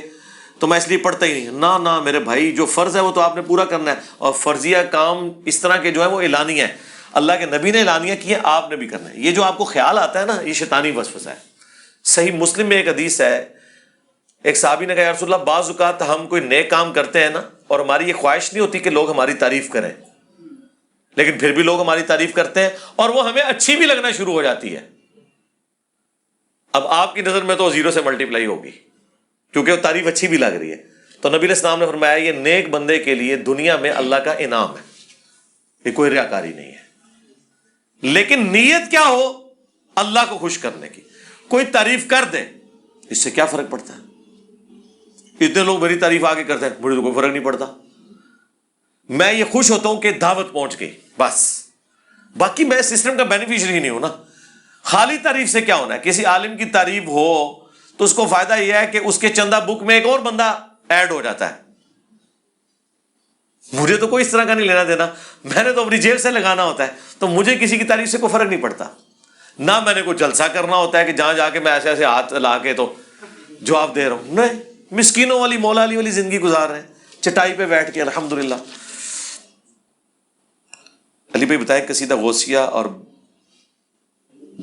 تو میں اس لیے پڑھتا ہی نہیں. نہ میرے بھائی, جو فرض ہے وہ تو آپ نے پورا کرنا ہے, اور فرضیہ کام اس طرح کے جو ہے وہ اعلانیہ ہے. اللہ کے نبی نے اعلانیہ کیا, آپ نے بھی کرنا ہے. یہ جو آپ کو خیال آتا ہے نا, یہ شیطانی وسوسہ ہے. صحیح مسلم میں ایک حدیث ہے, ایک صحابی نے کہا یا رسول اللہ بعض اوقات ہم کوئی نیک کام کرتے ہیں نا اور ہماری یہ خواہش نہیں ہوتی کہ لوگ ہماری تعریف کریں, لیکن پھر بھی لوگ ہماری تعریف کرتے ہیں اور وہ ہمیں اچھی بھی لگنا شروع ہو جاتی ہے. اب آپ کی نظر میں تو 0 سے ملٹیپلائی ہوگی کیونکہ وہ تعریف اچھی بھی لگ رہی ہے. تو نبی علیہ السلام نے فرمایا یہ نیک بندے کے لیے دنیا میں اللہ کا انعام ہے, یہ کوئی ریاکاری نہیں ہے. لیکن نیت کیا ہو اللہ کو خوش کرنے کی. کوئی تعریف کر دے, اس سے کیا فرق پڑتا ہے؟ اتنے لوگ میری تعریف آگے کرتے ہیں, مجھے تو کوئی فرق نہیں پڑتا. میں یہ خوش ہوتا ہوں کہ دعوت پہنچ گئی بس, باقی میں سسٹم کا بینیفیشری ہی نہیں ہوں نا. خالی تعریف سے کیا ہونا ہے؟ کسی عالم کی تعریف ہو تو اس کو فائدہ یہ ہے کہ اس کے چندہ بک میں ایک اور بندہ ایڈ ہو جاتا ہے. مجھے تو کوئی اس طرح کا نہیں لینا دینا, میں نے تو اپنی جیب سے لگانا ہوتا ہے, تو مجھے کسی کی تعریف سے کوئی فرق نہیں پڑتا. نہ میں نے کوئی جلسہ کرنا ہوتا ہے کہ جہاں جا کے میں ایسے ایسے ہاتھ لا کے تو جواب دے رہا ہوں. نہیں, مسکینوں والی مولا علی والی زندگی گزار رہے ہیں چٹائی پہ بیٹھ کے الحمدللہ. علی بھائی بتائیں, قصیدہ غوثیہ اور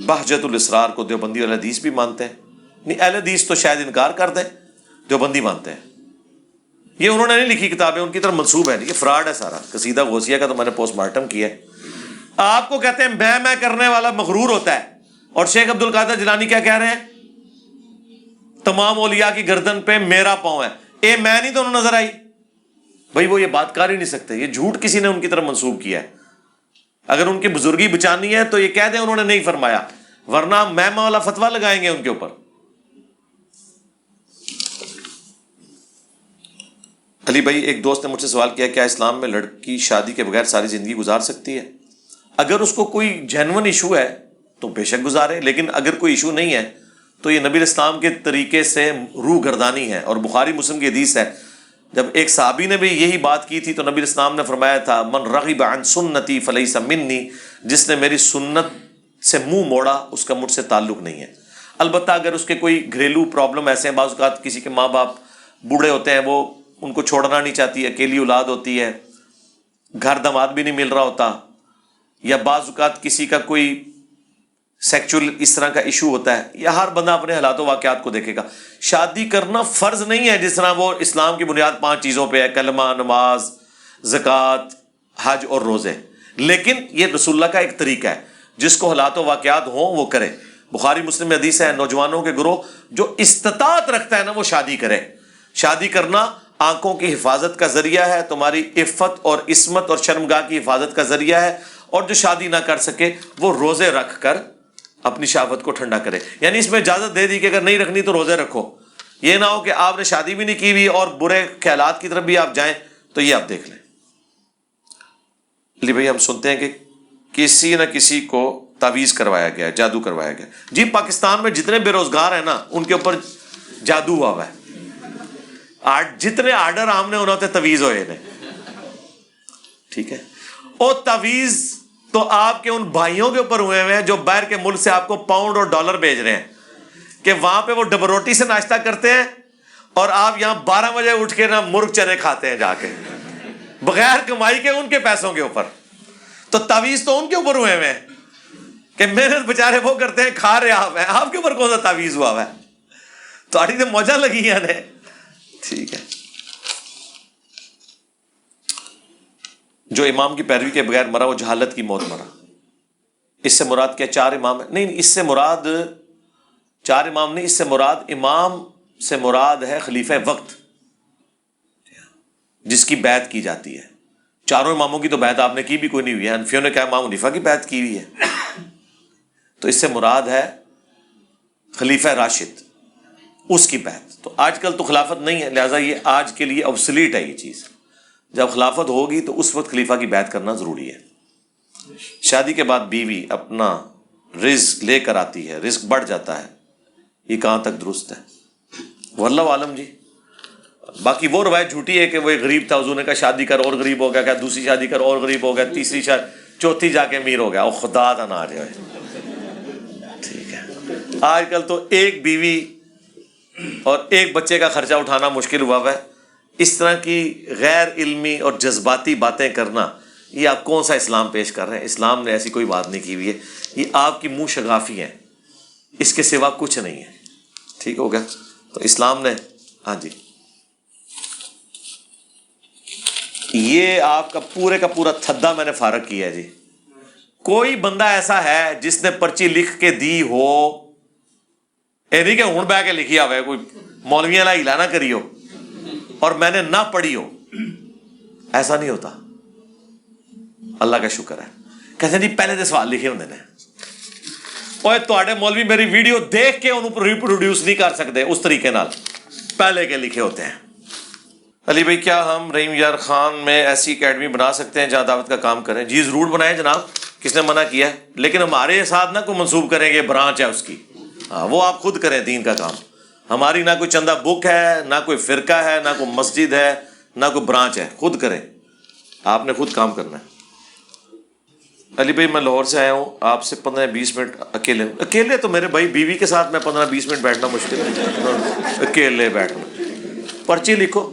بہجت الاسرار کو دیوبندی اہل حدیث بھی مانتے ہیں؟ نہیں, اہل حدیث تو شاید انکار کر دیں, دیوبندی مانتے ہیں. یہ انہوں نے نہیں لکھی کتابیں, ان کی طرف منسوب ہے, یہ فراڈ ہے سارا. قصیدہ غوثیہ کا تو میں نے پوسٹ مارٹم کیا ہے. آپ کو کہتے ہیں میں کرنے والا مغرور ہوتا ہے اور شیخ عبد القادر جیلانی کیا کہہ رہے ہیں؟ تمام اولیاء کی گردن پہ میرا پاؤں ہے. اے میں نہیں دونوں نظر آئی؟ بھائی وہ یہ بات کر ہی نہیں سکتے, یہ جھوٹ کسی نے ان کی طرف منسوب کیا ہے. اگر ان کی بزرگی بچانی ہے تو یہ کہہ دیں انہوں نے نہیں فرمایا, ورنہ میں والا فتویٰ لگائیں گے ان کے اوپر. علی بھائی, ایک دوست نے مجھ سے سوال کیا, کیا اسلام میں لڑکی شادی کے بغیر ساری زندگی گزار سکتی ہے؟ اگر اس کو کوئی جینون ایشو ہے تو بے شک گزارے, لیکن اگر کوئی ایشو نہیں ہے تو یہ نبی اسلام کے طریقے سے روح گردانی ہے. اور بخاری مسلم کی حدیث ہے, جب ایک صحابی نے بھی یہی بات کی تھی تو نبی اسلام نے فرمایا تھا, من رغب عن سنتی فلیس منی, جس نے میری سنت سے منہ موڑا اس کا مجھ سے تعلق نہیں ہے. البتہ اگر اس کے کوئی گھریلو پرابلم ایسے ہیں, بعض اوقات کسی کے ماں باپ بوڑھے ہوتے ہیں, وہ ان کو چھوڑنا نہیں چاہتی, اکیلی اولاد ہوتی ہے, گھر داماد بھی نہیں مل رہا ہوتا, یا بعض اوقات کسی کا کوئی سیکچول اس طرح کا ایشو ہوتا ہے, یا ہر بندہ اپنے حالات و واقعات کو دیکھے گا. شادی کرنا فرض نہیں ہے جس طرح وہ اسلام کی بنیاد 5 چیزوں پہ ہے, کلمہ, نماز, زکوٰۃ, حج اور روزے. لیکن یہ رسول اللہ کا ایک طریقہ ہے, جس کو حالات و واقعات ہوں وہ کرے. بخاری مسلم میں حدیث ہے, نوجوانوں کے گروہ جو استطاعت رکھتا ہے نا وہ شادی کرے. شادی کرنا آنکھوں کی حفاظت کا ذریعہ ہے, تمہاری عفت اور عصمت اور شرمگاہ کی حفاظت کا ذریعہ ہے. اور جو شادی نہ کر سکے وہ روزے رکھ کر اپنی شہوت کو ٹھنڈا کرے. یعنی اس میں اجازت دے دی کہ اگر نہیں رکھنی تو روزے رکھو. یہ نہ ہو کہ آپ نے شادی بھی نہیں کی ہوئی اور برے خیالات کی طرف بھی آپ جائیں, تو یہ آپ دیکھ لیں. علی بھائی, ہم سنتے ہیں کہ کسی نہ کسی کو تعویذ کروایا گیا, جادو کروایا گیا. جی, پاکستان میں جتنے بے روزگار ہیں نا ان کے اوپر جادو ہوا ہوا ہے. جتنے آرڈر آمنے ہوتے تعویذ ہوئے نے, ٹھیک ہے. اور تعویذ تو آپ کے ان بھائیوں کے اوپر ہوئے ہیں جو باہر کے ملک سے آپ کو پاؤنڈ اور ڈالر بھیج رہے ہیں, کہ وہاں پہ وہ ڈبل روٹی سے ناشتہ کرتے ہیں اور آپ یہاں 12 بجے اٹھ کے نا مرغ چرے کھاتے ہیں جا کے, بغیر کمائی کے ان کے پیسوں کے اوپر. تو تعویذ تو ان کے اوپر ہوئے ہیں کہ محنت بےچارے وہ کرتے ہیں, کھا رہے آپ کے اوپر کون سا تعویذ ہوا ہے؟ تو آڑی تو موجہ لگی ہیں نے. ٹھیک ہے. جو امام کی پیروی کے بغیر مرا وہ جہالت کی موت مرا. اس سے مراد کیا 4 امام ہے؟ نہیں, اس سے مراد 4 امام نہیں, اس سے مراد امام سے مراد ہے خلیفہ وقت, جس کی بیعت کی جاتی ہے. 4 اماموں کی تو بیعت آپ نے کی بھی کوئی نہیں ہوئی ہے. حنفیوں نے کہا امام حنیفہ کی بیعت کی ہوئی ہے, تو اس سے مراد ہے خلیفہ راشد, اس کی بیعت. تو آج کل تو خلافت نہیں ہے, لہٰذا یہ آج کے لیے obsolete ہے یہ چیز. جب خلافت ہوگی تو اس وقت خلیفہ کی بیعت کرنا ضروری ہے. شادی کے بعد بیوی اپنا رزق لے کر آتی ہے, رزق بڑھ جاتا ہے, یہ کہاں تک درست ہے؟ واللہ عالم. جی, باقی وہ روایت جھوٹی ہے کہ وہ ایک غریب تھا, حضور نے کہا شادی کر اور غریب ہو گیا, کیا دوسری شادی کر اور غریب ہو گیا, تیسری چوتھی جا کے امیر ہو گیا. اور خدا کا نہ آ جائے. ٹھیک ہے, آج کل تو ایک بیوی اور ایک بچے کا خرچہ اٹھانا مشکل ہوا ہے. اس طرح کی غیر علمی اور جذباتی باتیں کرنا, یہ آپ کون سا اسلام پیش کر رہے ہیں؟ اسلام نے ایسی کوئی بات نہیں کی ہوئی ہے, یہ آپ کی منہ شگافی ہیں, اس کے سوا کچھ نہیں ہے. ٹھیک ہو گیا. تو اسلام نے, ہاں جی, یہ آپ کا پورا تھدا میں نے فارغ کیا ہے. جی, کوئی بندہ ایسا ہے جس نے پرچی لکھ کے دی ہو, اے نہیں کہ ہوں بہ کے لکھی ہوئے, کوئی مولویاں لا ہلا نہ کری ہو اور میں نے نہ پڑھی ہو, ایسا نہیں ہوتا. اللہ کا شکر ہے. کہتے ہیں جی پہلے دے سوال لکھے ہوندے نے, اوے تواڈے مولوی میری ویڈیو دیکھ کے انہوں ریپروڈیوس نہیں کر سکتے, اس طریقے نال پہلے کے لکھے ہوتے ہیں. علی بھائی, کیا ہم رحیم یار خان میں ایسی اکیڈمی بنا سکتے ہیں جہاں دعوت کا کام کریں؟ جی ضرور بنائیں جناب, کس نے منع کیا ہے؟ لیکن ہمارے ساتھ نہ کوئی منسوب کریں گے برانچ ہے اس کی. ہاں, وہ آپ خود کریں دین کا کام. ہماری نہ کوئی چندہ بک ہے, نہ کوئی فرقہ ہے, نہ کوئی مسجد ہے, نہ کوئی برانچ ہے. خود کریں, آپ نے خود کام کرنا ہے. علی بھائی, میں لاہور سے آیا ہوں, آپ سے 15-20 منٹ اکیلے تو میرے بھائی بیوی کے ساتھ میں 15-20 منٹ بیٹھنا مشکل ہے. اکیلے بیٹھنا, پرچی لکھو.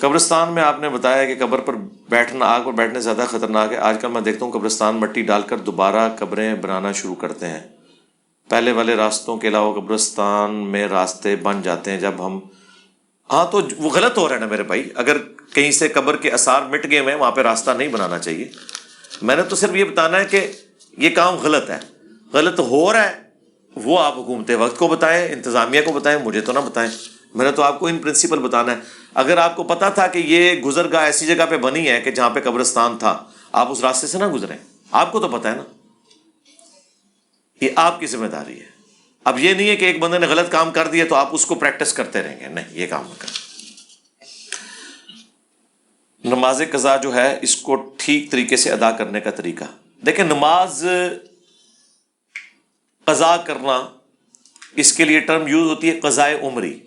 قبرستان میں آپ نے بتایا کہ قبر پر بیٹھنا آگ پر بیٹھنے سے زیادہ خطرناک ہے. آج کل میں دیکھتا ہوں قبرستان مٹی ڈال کر دوبارہ قبریں بنانا شروع کرتے ہیں. پہلے والے راستوں کے علاوہ قبرستان میں راستے بن جاتے ہیں جب ہم, ہاں تو وہ غلط ہو رہا ہے نا میرے بھائی. اگر کہیں سے قبر کے آثار مٹ گئے ہوئے ہیں وہاں پہ راستہ نہیں بنانا چاہیے. میں نے تو صرف یہ بتانا ہے کہ یہ کام غلط ہے، غلط ہو رہا ہے، وہ آپ حکومت وقت کو بتائیں، انتظامیہ کو بتائیں، مجھے تو نہ بتائیں. میں نے تو آپ کو ان پرنسپل بتانا ہے. اگر آپ کو پتا تھا کہ یہ گزرگاہ ایسی جگہ پہ بنی ہے کہ جہاں پہ قبرستان تھا، آپ اس راستے سے نہ گزریں. آپ کو تو پتا ہے نا، یہ آپ کی ذمہ داری ہے. اب یہ نہیں ہے کہ ایک بندے نے غلط کام کر دیا تو آپ اس کو پریکٹس کرتے رہیں گے، نہیں، یہ کام نہ کریں. نماز قضا جو ہے اس کو ٹھیک طریقے سے ادا کرنے کا طریقہ دیکھیں. نماز قضا کرنا، اس کے لیے ٹرم یوز ہوتی ہے قضائے عمری.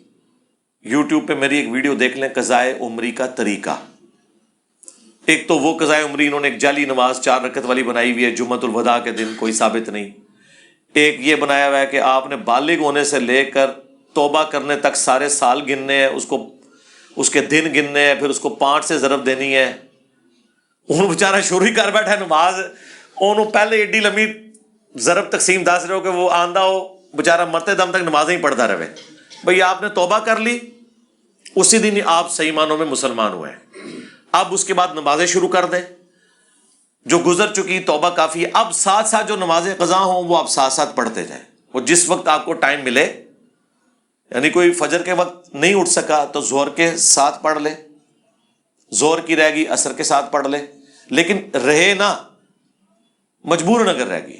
یوٹیوب پہ میری ایک ویڈیو دیکھ لیں، قضائے عمری کا طریقہ. ایک تو وہ قضائے عمری انہوں نے ایک جعلی نماز 4 رکعت والی بنائی ہوئی ہے جمعۃ الوداع کے دن، کوئی ثابت نہیں. ایک یہ بنایا ہوا ہے کہ آپ نے بالغ ہونے سے لے کر توبہ کرنے تک سارے سال گننے ہیں، اس کے دن گننے ہیں، پھر اس کو 5 سے ضرب دینی ہے. انہوں بیچارہ شروع ہی کر بیٹھا ہے نماز، انہوں پہلے ایڈی لمبی ضرب تقسیم دس رہے ہو کہ وہ آندہ ہو بیچارہ مرتے دم تک نمازیں ہی پڑھتا رہے. بھئی آپ نے توبہ کر لی، اسی دن ہی آپ صحیح معنوں میں مسلمان ہوئے ہیں. اب اس کے بعد نمازیں شروع کر دیں، جو گزر چکی توبہ کافی ہے. اب ساتھ ساتھ جو نمازیں قضا ہوں وہ آپ ساتھ ساتھ پڑھتے جائیں. وہ جس وقت آپ کو ٹائم ملے، یعنی کوئی فجر کے وقت نہیں اٹھ سکا تو ظہر کے ساتھ پڑھ لے، ظہر کی رہ گئی عصر کے ساتھ پڑھ لے، لیکن رہے نا مجبور اگر رہ گئی.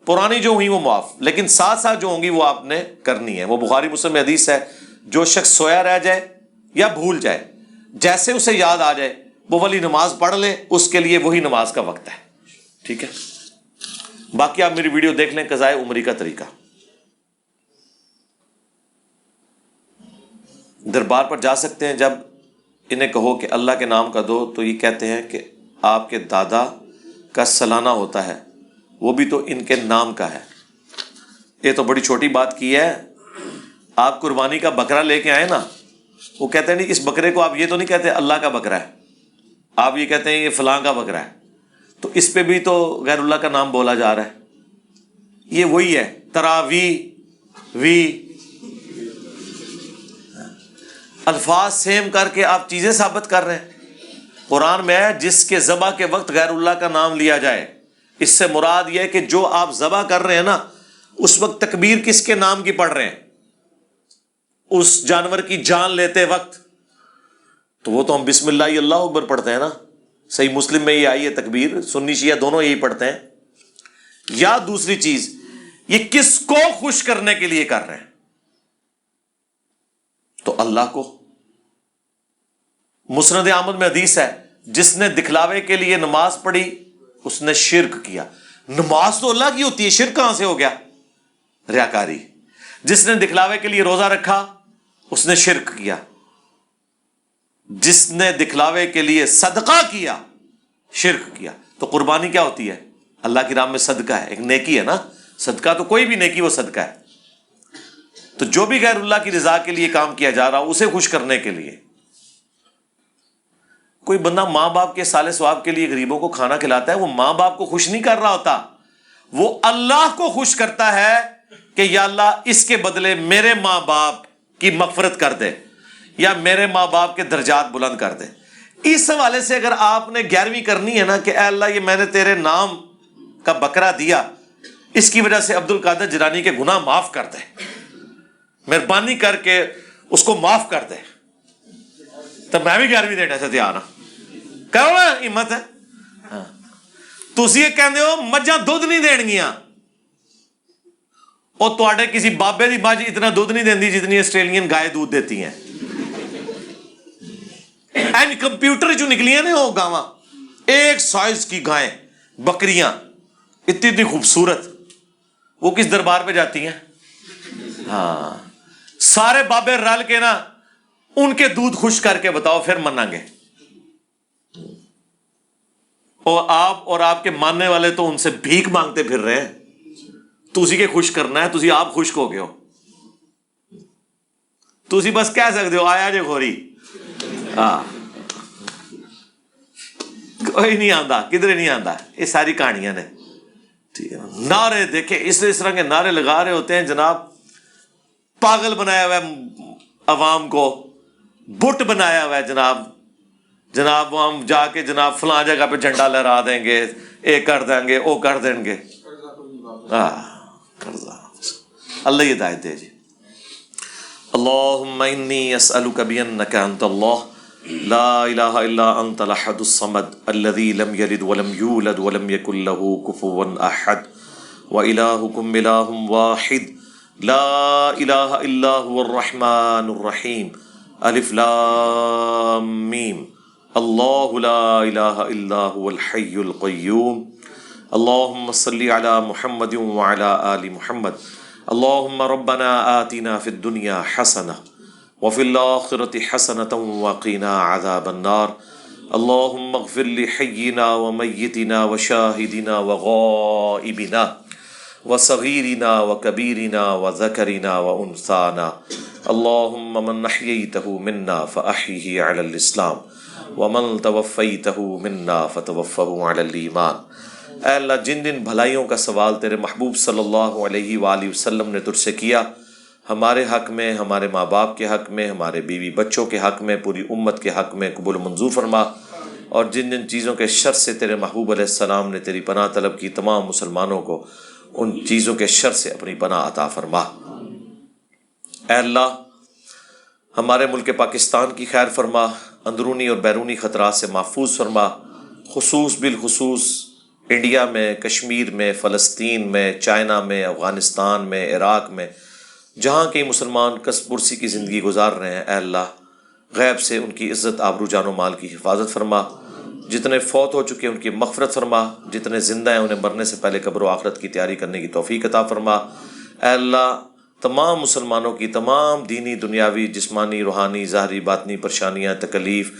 پرانی جو ہوئی وہ معاف، لیکن ساتھ ساتھ جو ہوں گی وہ آپ نے کرنی ہے. وہ بخاری مسلم میں حدیث ہے، جو شخص سویا رہ جائے یا بھول جائے، جیسے اسے یاد آ جائے وہ والی نماز پڑھ لے، اس کے لیے وہی نماز کا وقت ہے. ٹھیک ہے، باقی آپ میری ویڈیو دیکھ لیں قضائے عمری کا طریقہ. دربار پر جا سکتے ہیں، جب انہیں کہو کہ اللہ کے نام کا دو تو یہ کہتے ہیں کہ آپ کے دادا کا سالانہ ہوتا ہے، وہ بھی تو ان کے نام کا ہے. یہ تو بڑی چھوٹی بات کی ہے. آپ قربانی کا بکرا لے کے آئے نا، وہ کہتے ہیں نہیں اس بکرے کو آپ یہ تو نہیں کہتے اللہ کا بکرا ہے، آپ یہ کہتے ہیں یہ فلاں کا بکرا ہے، تو اس پہ بھی تو غیر اللہ کا نام بولا جا رہا ہے. یہ وہی ہے تراوی وی الفاظ سیم کر کے آپ چیزیں ثابت کر رہے ہیں. قرآن میں ہے جس کے ذبح کے وقت غیر اللہ کا نام لیا جائے. اس سے مراد یہ ہے کہ جو آپ ذبح کر رہے ہیں نا، اس وقت تکبیر کس کے نام کی پڑھ رہے ہیں؟ اس جانور کی جان لیتے وقت تو وہ تو ہم بسم اللہ اللہ اکبر پڑھتے ہیں نا. صحیح مسلم میں یہ آئی ہے تکبیر، سنی شیعہ دونوں یہی پڑھتے ہیں. یا دوسری چیز، یہ کس کو خوش کرنے کے لیے کر رہے ہیں؟ تو اللہ کو. مسند احمد میں حدیث ہے، جس نے دکھلاوے کے لیے نماز پڑھی اس نے شرک کیا. نماز تو اللہ کی ہوتی ہے، شرک کہاں سے ہو گیا؟ ریاکاری. جس نے دکھلاوے کے لیے روزہ رکھا اس نے شرک کیا. جس نے دکھلاوے کے لیے صدقہ کیا شرک کیا. تو قربانی کیا ہوتی ہے؟ اللہ کی راہ میں صدقہ ہے، ایک نیکی ہے نا. صدقہ تو کوئی بھی نیکی وہ صدقہ ہے. تو جو بھی غیر اللہ کی رضا کے لیے کام کیا جا رہا اسے خوش کرنے کے لیے. کوئی بندہ ماں باپ کے صالح ثواب کے لیے غریبوں کو کھانا کھلاتا ہے، وہ ماں باپ کو خوش نہیں کر رہا ہوتا، وہ اللہ کو خوش کرتا ہے کہ یا اللہ اس کے بدلے میرے ماں باپ کی مغفرت کر دے یا میرے ماں باپ کے درجات بلند کر دے. اس حوالے سے اگر آپ نے 11ویں کرنی ہے نا کہ اے اللہ یہ میں نے تیرے نام کا بکرا دیا، اس کی وجہ سے عبد القادر جیلانی کے گناہ معاف کر دے، مہربانی کر کے اس کو معاف کر دے، تو میں بھی 11ویں دینے سے تیار ہوں. کرو نا، ہمت ہے. تسی یہ کہندے ہو مجھاں دودھ نہیں دین گیاں، اور تواڈے کسی بابے دی مجھ اتنا دودھ نہیں دیندی جتنی آسٹریلین گائے دودھ دیتی ہیں. این کمپیوٹر جو نکلی ہیں نا وہ گاواں، ایک سائز کی گائیں بکریاں اتنی خوبصورت، وہ کس دربار پہ جاتی ہیں؟ ہاں، سارے بابے رل کے نا ان کے دودھ خوش کر کے بتاؤ پھر منیں گے. اور آپ اور آپ کے ماننے والے تو ان سے بھیک مانگتے پھر رہے ہیں. تسی کے خوش کرنا ہے، تسی آپ خشک ہو گئے ہو. تسی بس کہہ سکتے ہو آیا جے گوری. ہاں، کوئی نہیں آندا، کدھر نہیں آندا. یہ ساری کہانیاں نے. نعرے دیکھیں اس طرح کے نعرے لگا رہے ہوتے ہیں جناب. پاگل بنایا ہوا ہے عوام کو، بت بنایا ہوا ہے جناب. جناب ہم جا کے جناب فلاں جگہ پہ جھنڈا لہرا دیں گے، اے کر دیں گے، او کر دیں گے. قرضہ اللہ یہ ہدایت دے جی. اللہم انی اسألک بانک انت اللہ لا الہ الا انت الاحد الصمد الذی لم یلد ولم یولد ولم یکن له کفوا احد وإلہکم الہ واحد لا الہ الا هو الرحمن الرحیم الف لام میم اللہ لا الہ الا هو الحی القیوم اللہم صلی علی محمد وعلی آل محمد اللہم ربنا آتنا فی الدنیا حسنہ وفی الآخرۃ حسنۃ وقنا عذاب النار اللہم اغفر لحینا ومیتنا وشاہدنا وغائبنا وصغیرنا وکبیرنا وذکرنا وانثانا اللہم من احییتہ منا فاحیہ علی الاسلام ومن توفیتہ منا فتوفہ علی الایمان. اے اللہ جن جن بھلائیوں کا سوال تیرے محبوب صلی اللہ علیہ وآلہ وسلم نے تجھ سے کیا، ہمارے حق میں، ہمارے ماں باپ کے حق میں، ہمارے بیوی بچوں کے حق میں، پوری امت کے حق میں قبول و منظور فرما. اور جن جن چیزوں کے شر سے تیرے محبوب علیہ السلام نے تیری پناہ طلب کی، تمام مسلمانوں کو ان چیزوں کے شر سے اپنی پناہ عطا فرما. اے اللہ ہمارے ملک پاکستان کی خیر فرما، اندرونی اور بیرونی خطرات سے محفوظ فرما، بالخصوص انڈیا میں، کشمیر میں، فلسطین میں، چائنا میں، افغانستان میں، عراق میں، جہاں کئی مسلمان کس پرسی کی زندگی گزار رہے ہیں. اے اللہ غیب سے ان کی عزت، آبرو، جان و مال کی حفاظت فرما. جتنے فوت ہو چکے ان کی مغفرت فرما، جتنے زندہ ہیں انہیں مرنے سے پہلے قبر و آخرت کی تیاری کرنے کی توفیق عطا فرما. اے اللہ تمام مسلمانوں کی تمام دینی، دنیاوی، جسمانی، روحانی، ظاہری، باطنی پریشانیاں، تکلیف،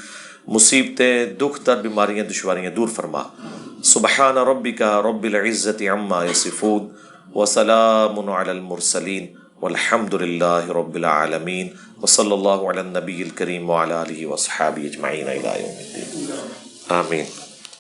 مصیبتیں، دکھ، در، بیماریاں، دشواریاں دور فرما. سبحان ربک رب العزت عما یصفون وسلام علی المرسلین والحمد للہ رب العالمین وصلی اللہ علی النبی الکریم وعلی آلہ وصحابہ اجمعین الی یوم الدین. آمین.